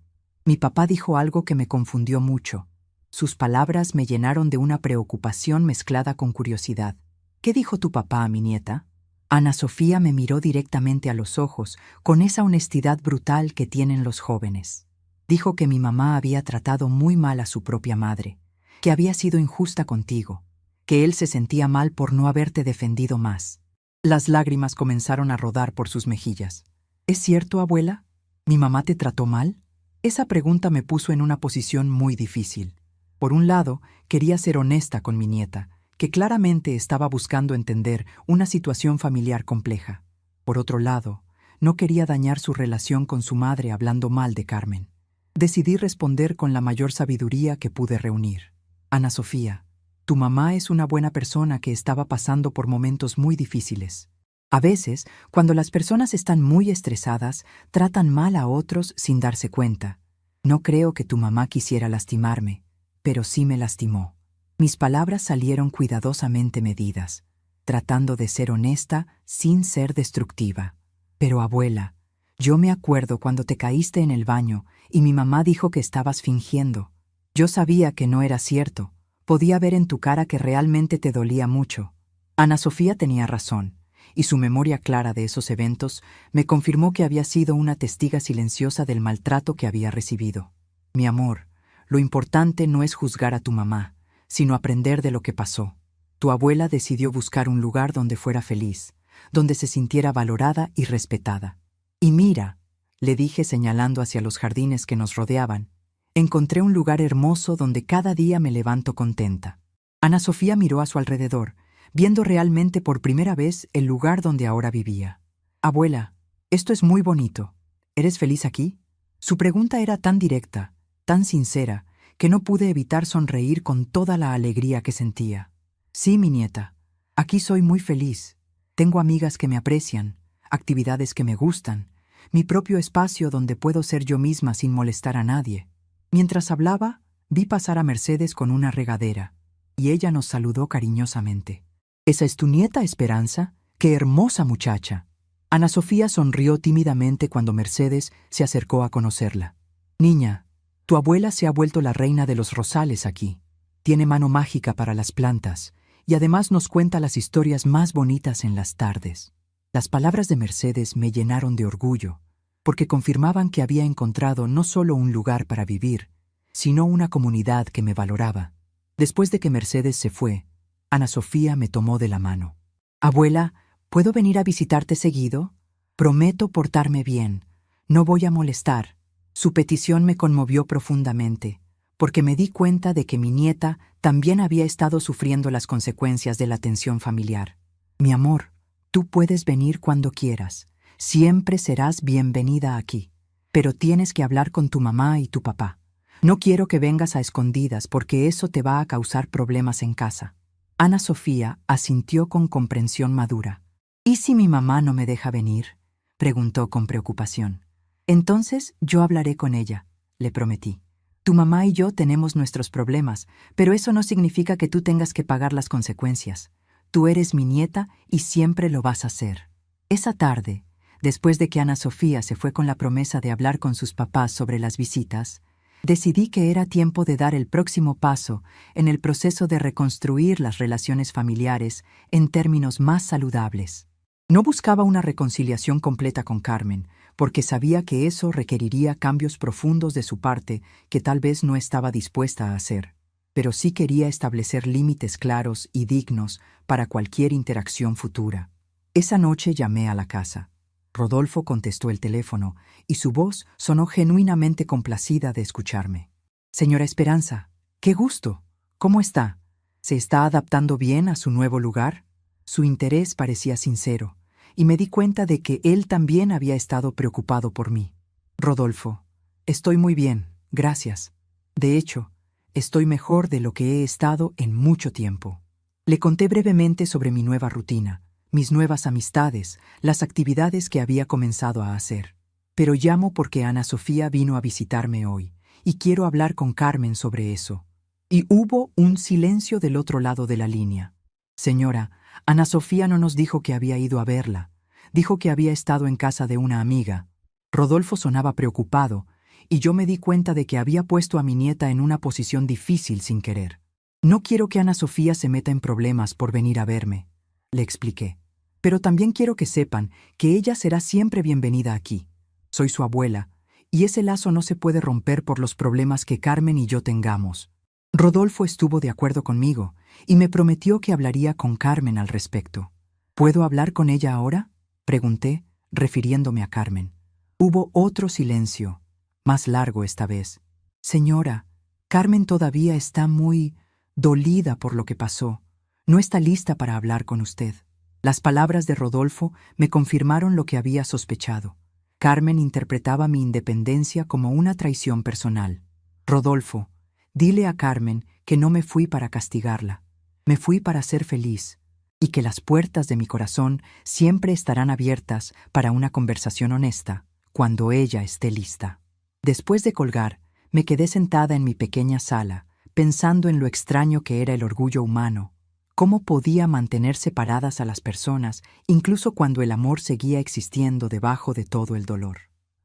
dijo algo que me confundió mucho». Sus palabras me llenaron de una preocupación mezclada con curiosidad. «¿Qué dijo tu papá, mi nieta?». Ana Sofía me miró directamente a los ojos, con esa honestidad brutal que tienen los jóvenes. Dijo que mi mamá había tratado muy mal a su propia madre, que había sido injusta contigo, que él se sentía mal por no haberte defendido más. Las lágrimas comenzaron a rodar por sus mejillas. «¿Es cierto, abuela? ¿Mi mamá te trató mal?». Esa pregunta me puso en una posición muy difícil. Por un lado, quería ser honesta con mi nieta, que claramente estaba buscando entender una situación familiar compleja. Por otro lado, no quería dañar su relación con su madre hablando mal de Carmen. Decidí responder con la mayor sabiduría que pude reunir. «Ana Sofía, tu mamá es una buena persona que estaba pasando por momentos muy difíciles. A veces, cuando las personas están muy estresadas, tratan mal a otros sin darse cuenta. No creo que tu mamá quisiera lastimarme, pero sí me lastimó». Mis palabras salieron cuidadosamente medidas, tratando de ser honesta sin ser destructiva. «Pero abuela, yo me acuerdo cuando te caíste en el baño y mi mamá dijo que estabas fingiendo. Yo sabía que no era cierto. Podía ver en tu cara que realmente te dolía mucho». Ana Sofía tenía razón, y su memoria clara de esos eventos me confirmó que había sido una testiga silenciosa del maltrato que había recibido. «Mi amor, lo importante no es juzgar a tu mamá, sino aprender de lo que pasó. Tu abuela decidió buscar un lugar donde fuera feliz, donde se sintiera valorada y respetada. Y mira», le dije señalando hacia los jardines que nos rodeaban, «encontré un lugar hermoso donde cada día me levanto contenta». Ana Sofía miró a su alrededor, viendo realmente por primera vez el lugar donde ahora vivía. «Abuela, esto es muy bonito. ¿Eres feliz aquí?». Su pregunta era tan directa, tan sincera, que no pude evitar sonreír con toda la alegría que sentía. «Sí, mi nieta, aquí soy muy feliz. Tengo amigas que me aprecian, actividades que me gustan, mi propio espacio donde puedo ser yo misma sin molestar a nadie». Mientras hablaba, vi pasar a Mercedes con una regadera, y ella nos saludó cariñosamente. «¿Esa es tu nieta, Esperanza? ¡Qué hermosa muchacha!». Ana Sofía sonrió tímidamente cuando Mercedes se acercó a conocerla. «Niña, tu abuela se ha vuelto la reina de los rosales aquí. Tiene mano mágica para las plantas y además nos cuenta las historias más bonitas en las tardes». Las palabras de Mercedes me llenaron de orgullo, porque confirmaban que había encontrado no solo un lugar para vivir, sino una comunidad que me valoraba. Después de que Mercedes se fue, Ana Sofía me tomó de la mano. «Abuela, ¿puedo venir a visitarte seguido? Prometo portarme bien. No voy a molestar». Su petición me conmovió profundamente, porque me di cuenta de que mi nieta también había estado sufriendo las consecuencias de la tensión familiar. «Mi amor, tú puedes venir cuando quieras. Siempre serás bienvenida aquí. Pero tienes que hablar con tu mamá y tu papá. No quiero que vengas a escondidas porque eso te va a causar problemas en casa». Ana Sofía asintió con comprensión madura. ¿Y si mi mamá no me deja venir?, preguntó con preocupación. Entonces yo hablaré con ella, le prometí. Tu mamá y yo tenemos nuestros problemas, pero eso no significa que tú tengas que pagar las consecuencias. Tú eres mi nieta y siempre lo vas a ser. Esa tarde, después de que Ana Sofía se fue con la promesa de hablar con sus papás sobre las visitas, decidí que era tiempo de dar el próximo paso en el proceso de reconstruir las relaciones familiares en términos más saludables. No buscaba una reconciliación completa con Carmen, porque sabía que eso requeriría cambios profundos de su parte que tal vez no estaba dispuesta a hacer. Pero sí quería establecer límites claros y dignos para cualquier interacción futura. Esa noche llamé a la casa. Rodolfo contestó el teléfono y su voz sonó genuinamente complacida de escucharme. Señora Esperanza, qué gusto. ¿Cómo está? ¿Se está adaptando bien a su nuevo lugar? Su interés parecía sincero, y me di cuenta de que él también había estado preocupado por mí. Rodolfo, estoy muy bien, gracias. De hecho, estoy mejor de lo que he estado en mucho tiempo. Le conté brevemente sobre mi nueva rutina, mis nuevas amistades, las actividades que había comenzado a hacer. Pero llamo porque Ana Sofía vino a visitarme hoy, y quiero hablar con Carmen sobre eso. Y hubo un silencio del otro lado de la línea. Señora, Ana Sofía no nos dijo que había ido a verla. Dijo que había estado en casa de una amiga. Rodolfo sonaba preocupado, y yo me di cuenta de que había puesto a mi nieta en una posición difícil sin querer. No quiero que Ana Sofía se meta en problemas por venir a verme, le expliqué. Pero también quiero que sepan que ella será siempre bienvenida aquí. Soy su abuela, y ese lazo no se puede romper por los problemas que Carmen y yo tengamos. Rodolfo estuvo de acuerdo conmigo, y me prometió que hablaría con Carmen al respecto. ¿Puedo hablar con ella ahora?, pregunté, refiriéndome a Carmen. Hubo otro silencio, más largo esta vez. Señora, Carmen todavía está muy dolida por lo que pasó. No está lista para hablar con usted. Las palabras de Rodolfo me confirmaron lo que había sospechado. Carmen interpretaba mi independencia como una traición personal. Rodolfo, dile a Carmen que no me fui para castigarla. Me fui para ser feliz, y que las puertas de mi corazón siempre estarán abiertas para una conversación honesta cuando ella esté lista. Después de colgar, me quedé sentada en mi pequeña sala, pensando en lo extraño que era el orgullo humano. ¿Cómo podía mantener separadas a las personas, incluso cuando el amor seguía existiendo debajo de todo el dolor?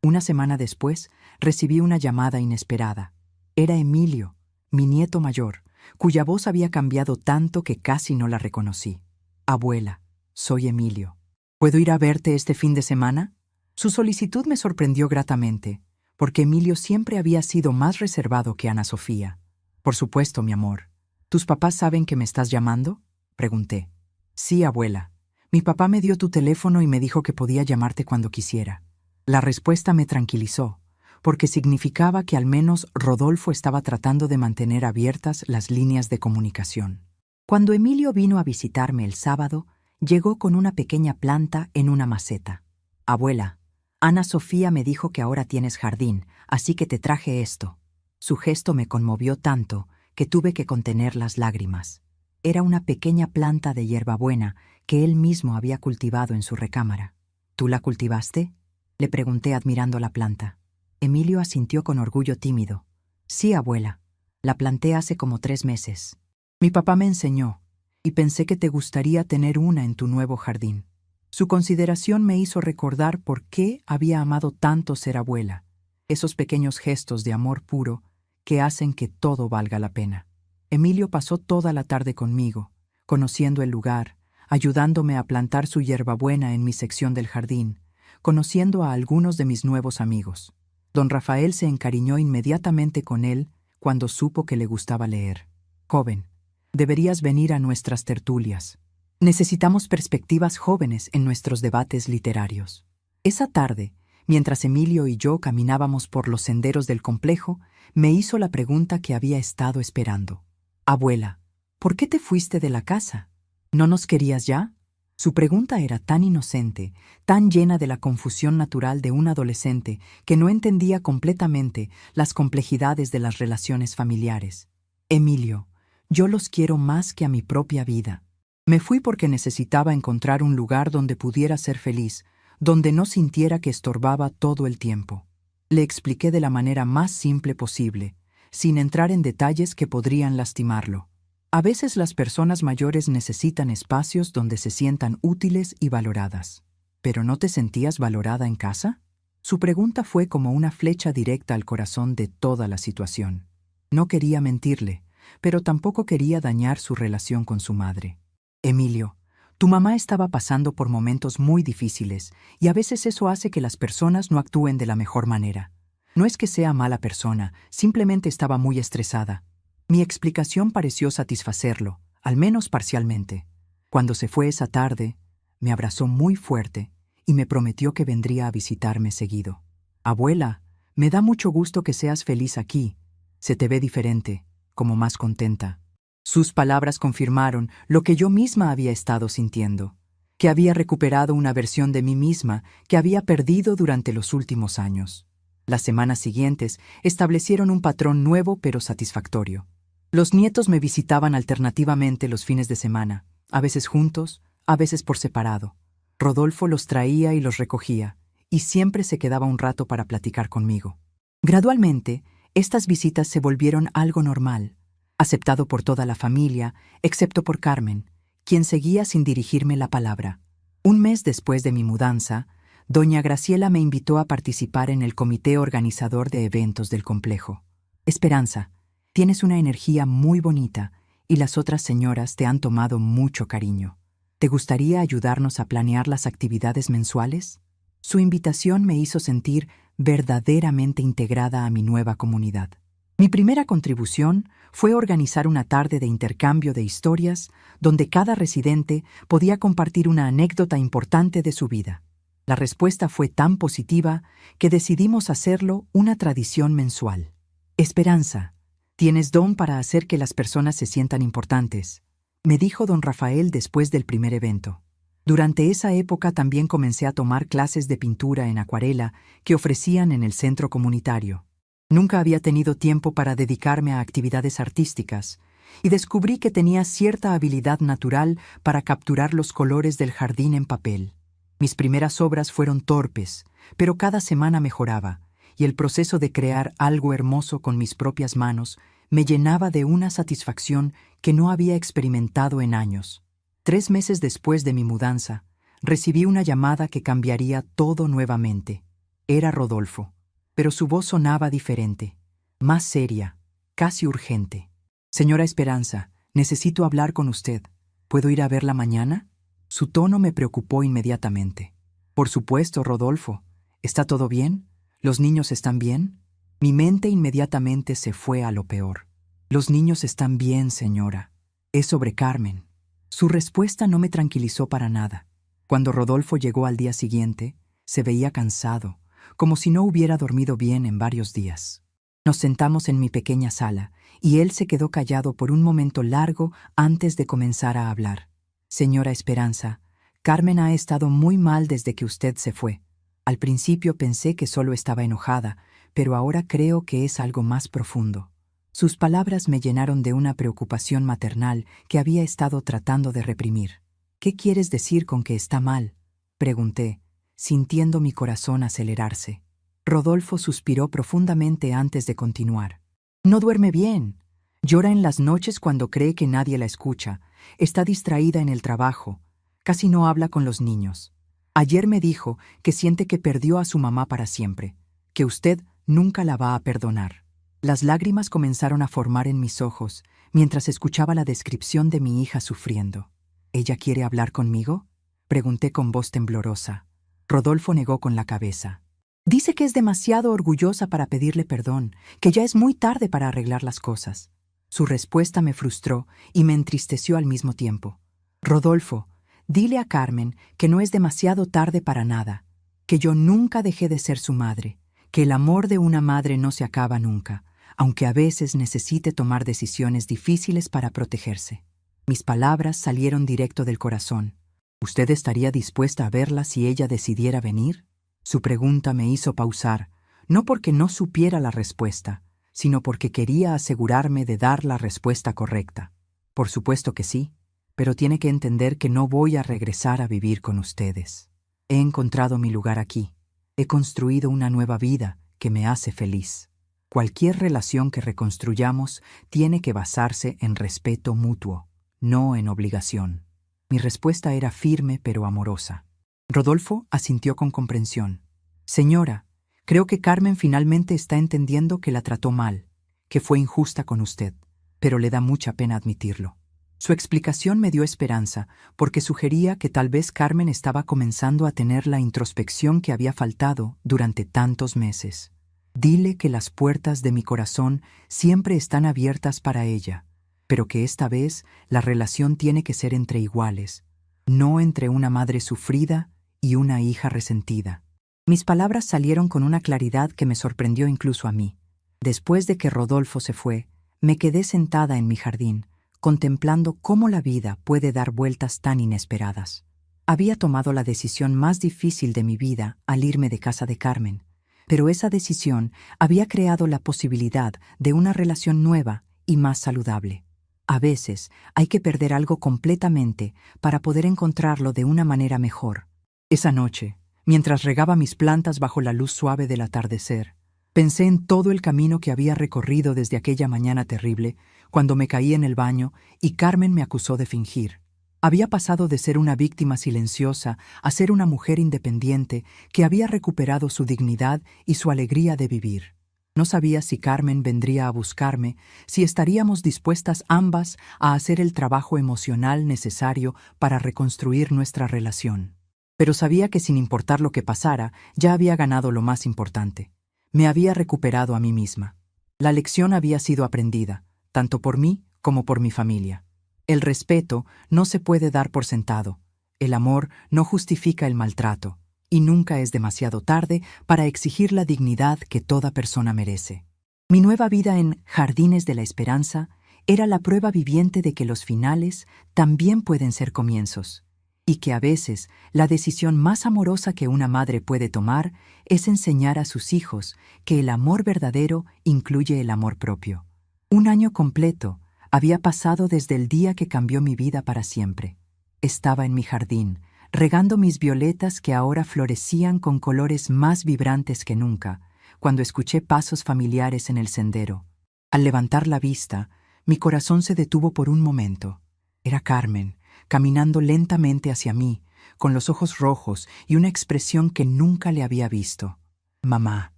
Una semana después, recibí una llamada inesperada. Era Emilio, mi nieto mayor, cuya voz había cambiado tanto que casi no la reconocí. Abuela, soy Emilio. ¿Puedo ir a verte este fin de semana? Su solicitud me sorprendió gratamente, porque Emilio siempre había sido más reservado que Ana Sofía. Por supuesto, mi amor. ¿Tus papás saben que me estás llamando?, pregunté. Sí, abuela. Mi papá me dio tu teléfono y me dijo que podía llamarte cuando quisiera. La respuesta me tranquilizó, porque significaba que al menos Rodolfo estaba tratando de mantener abiertas las líneas de comunicación. Cuando Emilio vino a visitarme el sábado, llegó con una pequeña planta en una maceta. Abuela, Ana Sofía me dijo que ahora tienes jardín, así que te traje esto. Su gesto me conmovió tanto que tuve que contener las lágrimas. Era una pequeña planta de hierbabuena que él mismo había cultivado en su recámara. ¿Tú la cultivaste?, le pregunté admirando la planta. Emilio asintió con orgullo tímido. Sí, abuela. La planté hace como 3 meses. Mi papá me enseñó, y pensé que te gustaría tener una en tu nuevo jardín. Su consideración me hizo recordar por qué había amado tanto ser abuela, esos pequeños gestos de amor puro que hacen que todo valga la pena. Emilio pasó toda la tarde conmigo, conociendo el lugar, ayudándome a plantar su hierbabuena en mi sección del jardín, conociendo a algunos de mis nuevos amigos. Don Rafael se encariñó inmediatamente con él cuando supo que le gustaba leer. Joven, deberías venir a nuestras tertulias. Necesitamos perspectivas jóvenes en nuestros debates literarios. Esa tarde, mientras Emilio y yo caminábamos por los senderos del complejo, me hizo la pregunta que había estado esperando. Abuela, ¿por qué te fuiste de la casa? ¿No nos querías ya? Su pregunta era tan inocente, tan llena de la confusión natural de un adolescente que no entendía completamente las complejidades de las relaciones familiares. Emilio, Yo los quiero más que a mi propia vida. Me fui porque necesitaba encontrar un lugar donde pudiera ser feliz, donde no sintiera que estorbaba todo el tiempo. Le expliqué de la manera más simple posible, sin entrar en detalles que podrían lastimarlo. A veces las personas mayores necesitan espacios donde se sientan útiles y valoradas. ¿Pero no te sentías valorada en casa? Su pregunta fue como una flecha directa al corazón de toda la situación. No quería mentirle, pero tampoco quería dañar su relación con su madre. Emilio, tu mamá estaba pasando por momentos muy difíciles y a veces eso hace que las personas no actúen de la mejor manera. No es que sea mala persona, simplemente estaba muy estresada. Mi explicación pareció satisfacerlo, al menos parcialmente. Cuando se fue esa tarde, me abrazó muy fuerte y me prometió que vendría a visitarme seguido. Abuela, me da mucho gusto que seas feliz aquí. Se te ve diferente, como más contenta. Sus palabras confirmaron lo que yo misma había estado sintiendo, que había recuperado una versión de mí misma que había perdido durante los últimos años. Las semanas siguientes establecieron un patrón nuevo pero satisfactorio. Los nietos me visitaban alternativamente los fines de semana, a veces juntos, a veces por separado. Rodolfo los traía y los recogía, y siempre se quedaba un rato para platicar conmigo. Gradualmente, estas visitas se volvieron algo normal, aceptado por toda la familia, excepto por Carmen, quien seguía sin dirigirme la palabra. Un mes después de mi mudanza, doña Graciela me invitó a participar en el comité organizador de eventos del complejo. Esperanza, tienes una energía muy bonita y las otras señoras te han tomado mucho cariño. ¿Te gustaría ayudarnos a planear las actividades mensuales? Su invitación me hizo sentir verdaderamente integrada a mi nueva comunidad. Mi primera contribución fue organizar una tarde de intercambio de historias donde cada residente podía compartir una anécdota importante de su vida. La respuesta fue tan positiva que decidimos hacerlo una tradición mensual. Esperanza, tienes don para hacer que las personas se sientan importantes, me dijo don Rafael después del primer evento. Durante esa época también comencé a tomar clases de pintura en acuarela que ofrecían en el centro comunitario. Nunca había tenido tiempo para dedicarme a actividades artísticas y descubrí que tenía cierta habilidad natural para capturar los colores del jardín en papel. Mis primeras obras fueron torpes, pero cada semana mejoraba, y el proceso de crear algo hermoso con mis propias manos me llenaba de una satisfacción que no había experimentado en años. 3 meses después de mi mudanza, recibí una llamada que cambiaría todo nuevamente. Era Rodolfo, pero su voz sonaba diferente, más seria, casi urgente. Señora Esperanza, necesito hablar con usted. ¿Puedo ir a verla mañana? Su tono me preocupó inmediatamente. Por supuesto, Rodolfo. ¿Está todo bien? ¿Los niños están bien? Mi mente inmediatamente se fue a lo peor. Los niños están bien, señora. Es sobre Carmen. Su respuesta no me tranquilizó para nada. Cuando Rodolfo llegó al día siguiente, se veía cansado, como si no hubiera dormido bien en varios días. Nos sentamos en mi pequeña sala, y él se quedó callado por un momento largo antes de comenzar a hablar. Señora Esperanza, Carmen ha estado muy mal desde que usted se fue. Al principio pensé que solo estaba enojada, pero ahora creo que es algo más profundo. Sus palabras me llenaron de una preocupación maternal que había estado tratando de reprimir. ¿Qué quieres decir con que está mal?, pregunté, sintiendo mi corazón acelerarse. Rodolfo suspiró profundamente antes de continuar. No duerme bien. Llora en las noches cuando cree que nadie la escucha. Está distraída en el trabajo. Casi no habla con los niños. Ayer me dijo que siente que perdió a su mamá para siempre, que usted nunca la va a perdonar. Las lágrimas comenzaron a formar en mis ojos mientras escuchaba la descripción de mi hija sufriendo. ¿Ella quiere hablar conmigo?, pregunté con voz temblorosa. Rodolfo negó con la cabeza. Dice que es demasiado orgullosa para pedirle perdón, que ya es muy tarde para arreglar las cosas. Su respuesta me frustró y me entristeció al mismo tiempo. Rodolfo, dile a Carmen que no es demasiado tarde para nada, que yo nunca dejé de ser su madre, que el amor de una madre no se acaba nunca, aunque a veces necesite tomar decisiones difíciles para protegerse. Mis palabras salieron directo del corazón. ¿Usted estaría dispuesta a verla si ella decidiera venir? Su pregunta me hizo pausar, no porque no supiera la respuesta, sino porque quería asegurarme de dar la respuesta correcta. Por supuesto que sí, pero tiene que entender que no voy a regresar a vivir con ustedes. He encontrado mi lugar aquí. He construido una nueva vida que me hace feliz. Cualquier relación que reconstruyamos tiene que basarse en respeto mutuo, no en obligación. Mi respuesta era firme pero amorosa. Rodolfo asintió con comprensión. Señora, creo que Carmen finalmente está entendiendo que la trató mal, que fue injusta con usted, pero le da mucha pena admitirlo. Su explicación me dio esperanza, porque sugería que tal vez Carmen estaba comenzando a tener la introspección que había faltado durante tantos meses. Dile que las puertas de mi corazón siempre están abiertas para ella, pero que esta vez la relación tiene que ser entre iguales, no entre una madre sufrida y una hija resentida. Mis palabras salieron con una claridad que me sorprendió incluso a mí. Después de que Rodolfo se fue, me quedé sentada en mi jardín, contemplando cómo la vida puede dar vueltas tan inesperadas. Había tomado la decisión más difícil de mi vida al irme de casa de Carmen, pero esa decisión había creado la posibilidad de una relación nueva y más saludable. A veces hay que perder algo completamente para poder encontrarlo de una manera mejor. Esa noche, mientras regaba mis plantas bajo la luz suave del atardecer, pensé en todo el camino que había recorrido desde aquella mañana terrible, cuando me caí en el baño y Carmen me acusó de fingir. Había pasado de ser una víctima silenciosa a ser una mujer independiente que había recuperado su dignidad y su alegría de vivir. No sabía si Carmen vendría a buscarme, si estaríamos dispuestas ambas a hacer el trabajo emocional necesario para reconstruir nuestra relación. Pero sabía que sin importar lo que pasara, ya había ganado lo más importante. Me había recuperado a mí misma. La lección había sido aprendida, tanto por mí como por mi familia. El respeto no se puede dar por sentado. El amor no justifica el maltrato, y nunca es demasiado tarde para exigir la dignidad que toda persona merece. Mi nueva vida en Jardines de la Esperanza era la prueba viviente de que los finales también pueden ser comienzos, y que a veces la decisión más amorosa que una madre puede tomar es enseñar a sus hijos que el amor verdadero incluye el amor propio. Un año completo había pasado desde el día que cambió mi vida para siempre. Estaba en mi jardín, regando mis violetas que ahora florecían con colores más vibrantes que nunca, cuando escuché pasos familiares en el sendero. Al levantar la vista, mi corazón se detuvo por un momento. Era Carmen, caminando lentamente hacia mí, con los ojos rojos y una expresión que nunca le había visto. «Mamá»,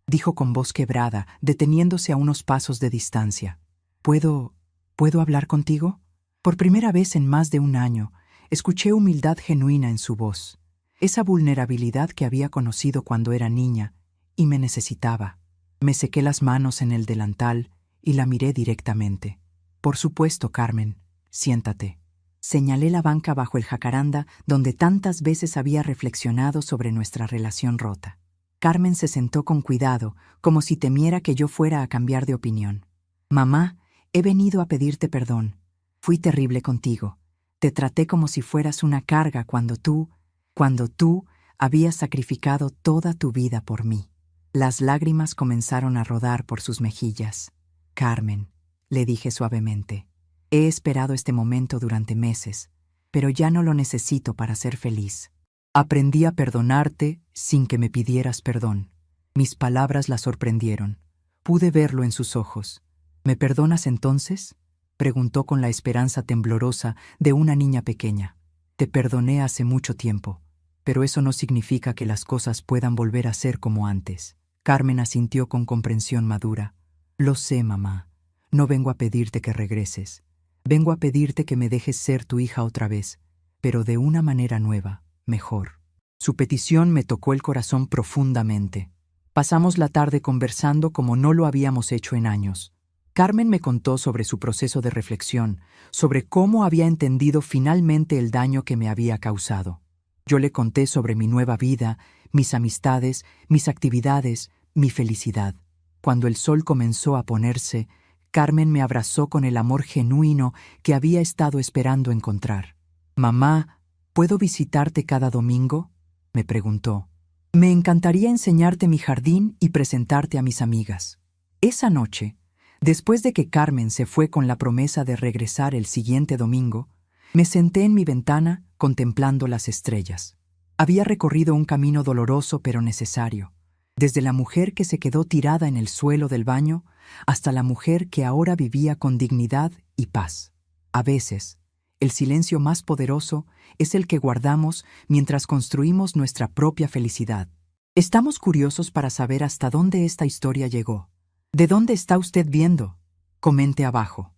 dijo con voz quebrada, deteniéndose a unos pasos de distancia. ¿Puedo hablar contigo? Por primera vez en más de un año, escuché humildad genuina en su voz, esa vulnerabilidad que había conocido cuando era niña y me necesitaba. Me sequé las manos en el delantal y la miré directamente. «Por supuesto, Carmen, siéntate». Señalé la banca bajo el jacaranda donde tantas veces había reflexionado sobre nuestra relación rota. Carmen se sentó con cuidado, como si temiera que yo fuera a cambiar de opinión. «Mamá, he venido a pedirte perdón. Fui terrible contigo. Te traté como si fueras una carga cuando tú habías sacrificado toda tu vida por mí». Las lágrimas comenzaron a rodar por sus mejillas. «Carmen», le dije suavemente, «he esperado este momento durante meses, pero ya no lo necesito para ser feliz. Aprendí a perdonarte sin que me pidieras perdón». Mis palabras la sorprendieron. Pude verlo en sus ojos. «¿Me perdonas entonces?», preguntó con la esperanza temblorosa de una niña pequeña. «Te perdoné hace mucho tiempo, pero eso no significa que las cosas puedan volver a ser como antes». Carmen asintió con comprensión madura. «Lo sé, mamá. No vengo a pedirte que regreses. Vengo a pedirte que me dejes ser tu hija otra vez, pero de una manera nueva, mejor». Su petición me tocó el corazón profundamente. Pasamos la tarde conversando como no lo habíamos hecho en años. Carmen me contó sobre su proceso de reflexión, sobre cómo había entendido finalmente el daño que me había causado. Yo le conté sobre mi nueva vida, mis amistades, mis actividades, mi felicidad. Cuando el sol comenzó a ponerse, Carmen me abrazó con el amor genuino que había estado esperando encontrar. «Mamá, ¿puedo visitarte cada domingo?», me preguntó. «Me encantaría enseñarte mi jardín y presentarte a mis amigas». Esa noche, Después de que Carmen se fue con la promesa de regresar el siguiente domingo, me senté en mi ventana contemplando las estrellas. Había recorrido un camino doloroso pero necesario, desde la mujer que se quedó tirada en el suelo del baño hasta la mujer que ahora vivía con dignidad y paz. A veces, el silencio más poderoso es el que guardamos mientras construimos nuestra propia felicidad. Estamos curiosos para saber hasta dónde esta historia llegó. ¿De dónde está usted viendo? Comente abajo.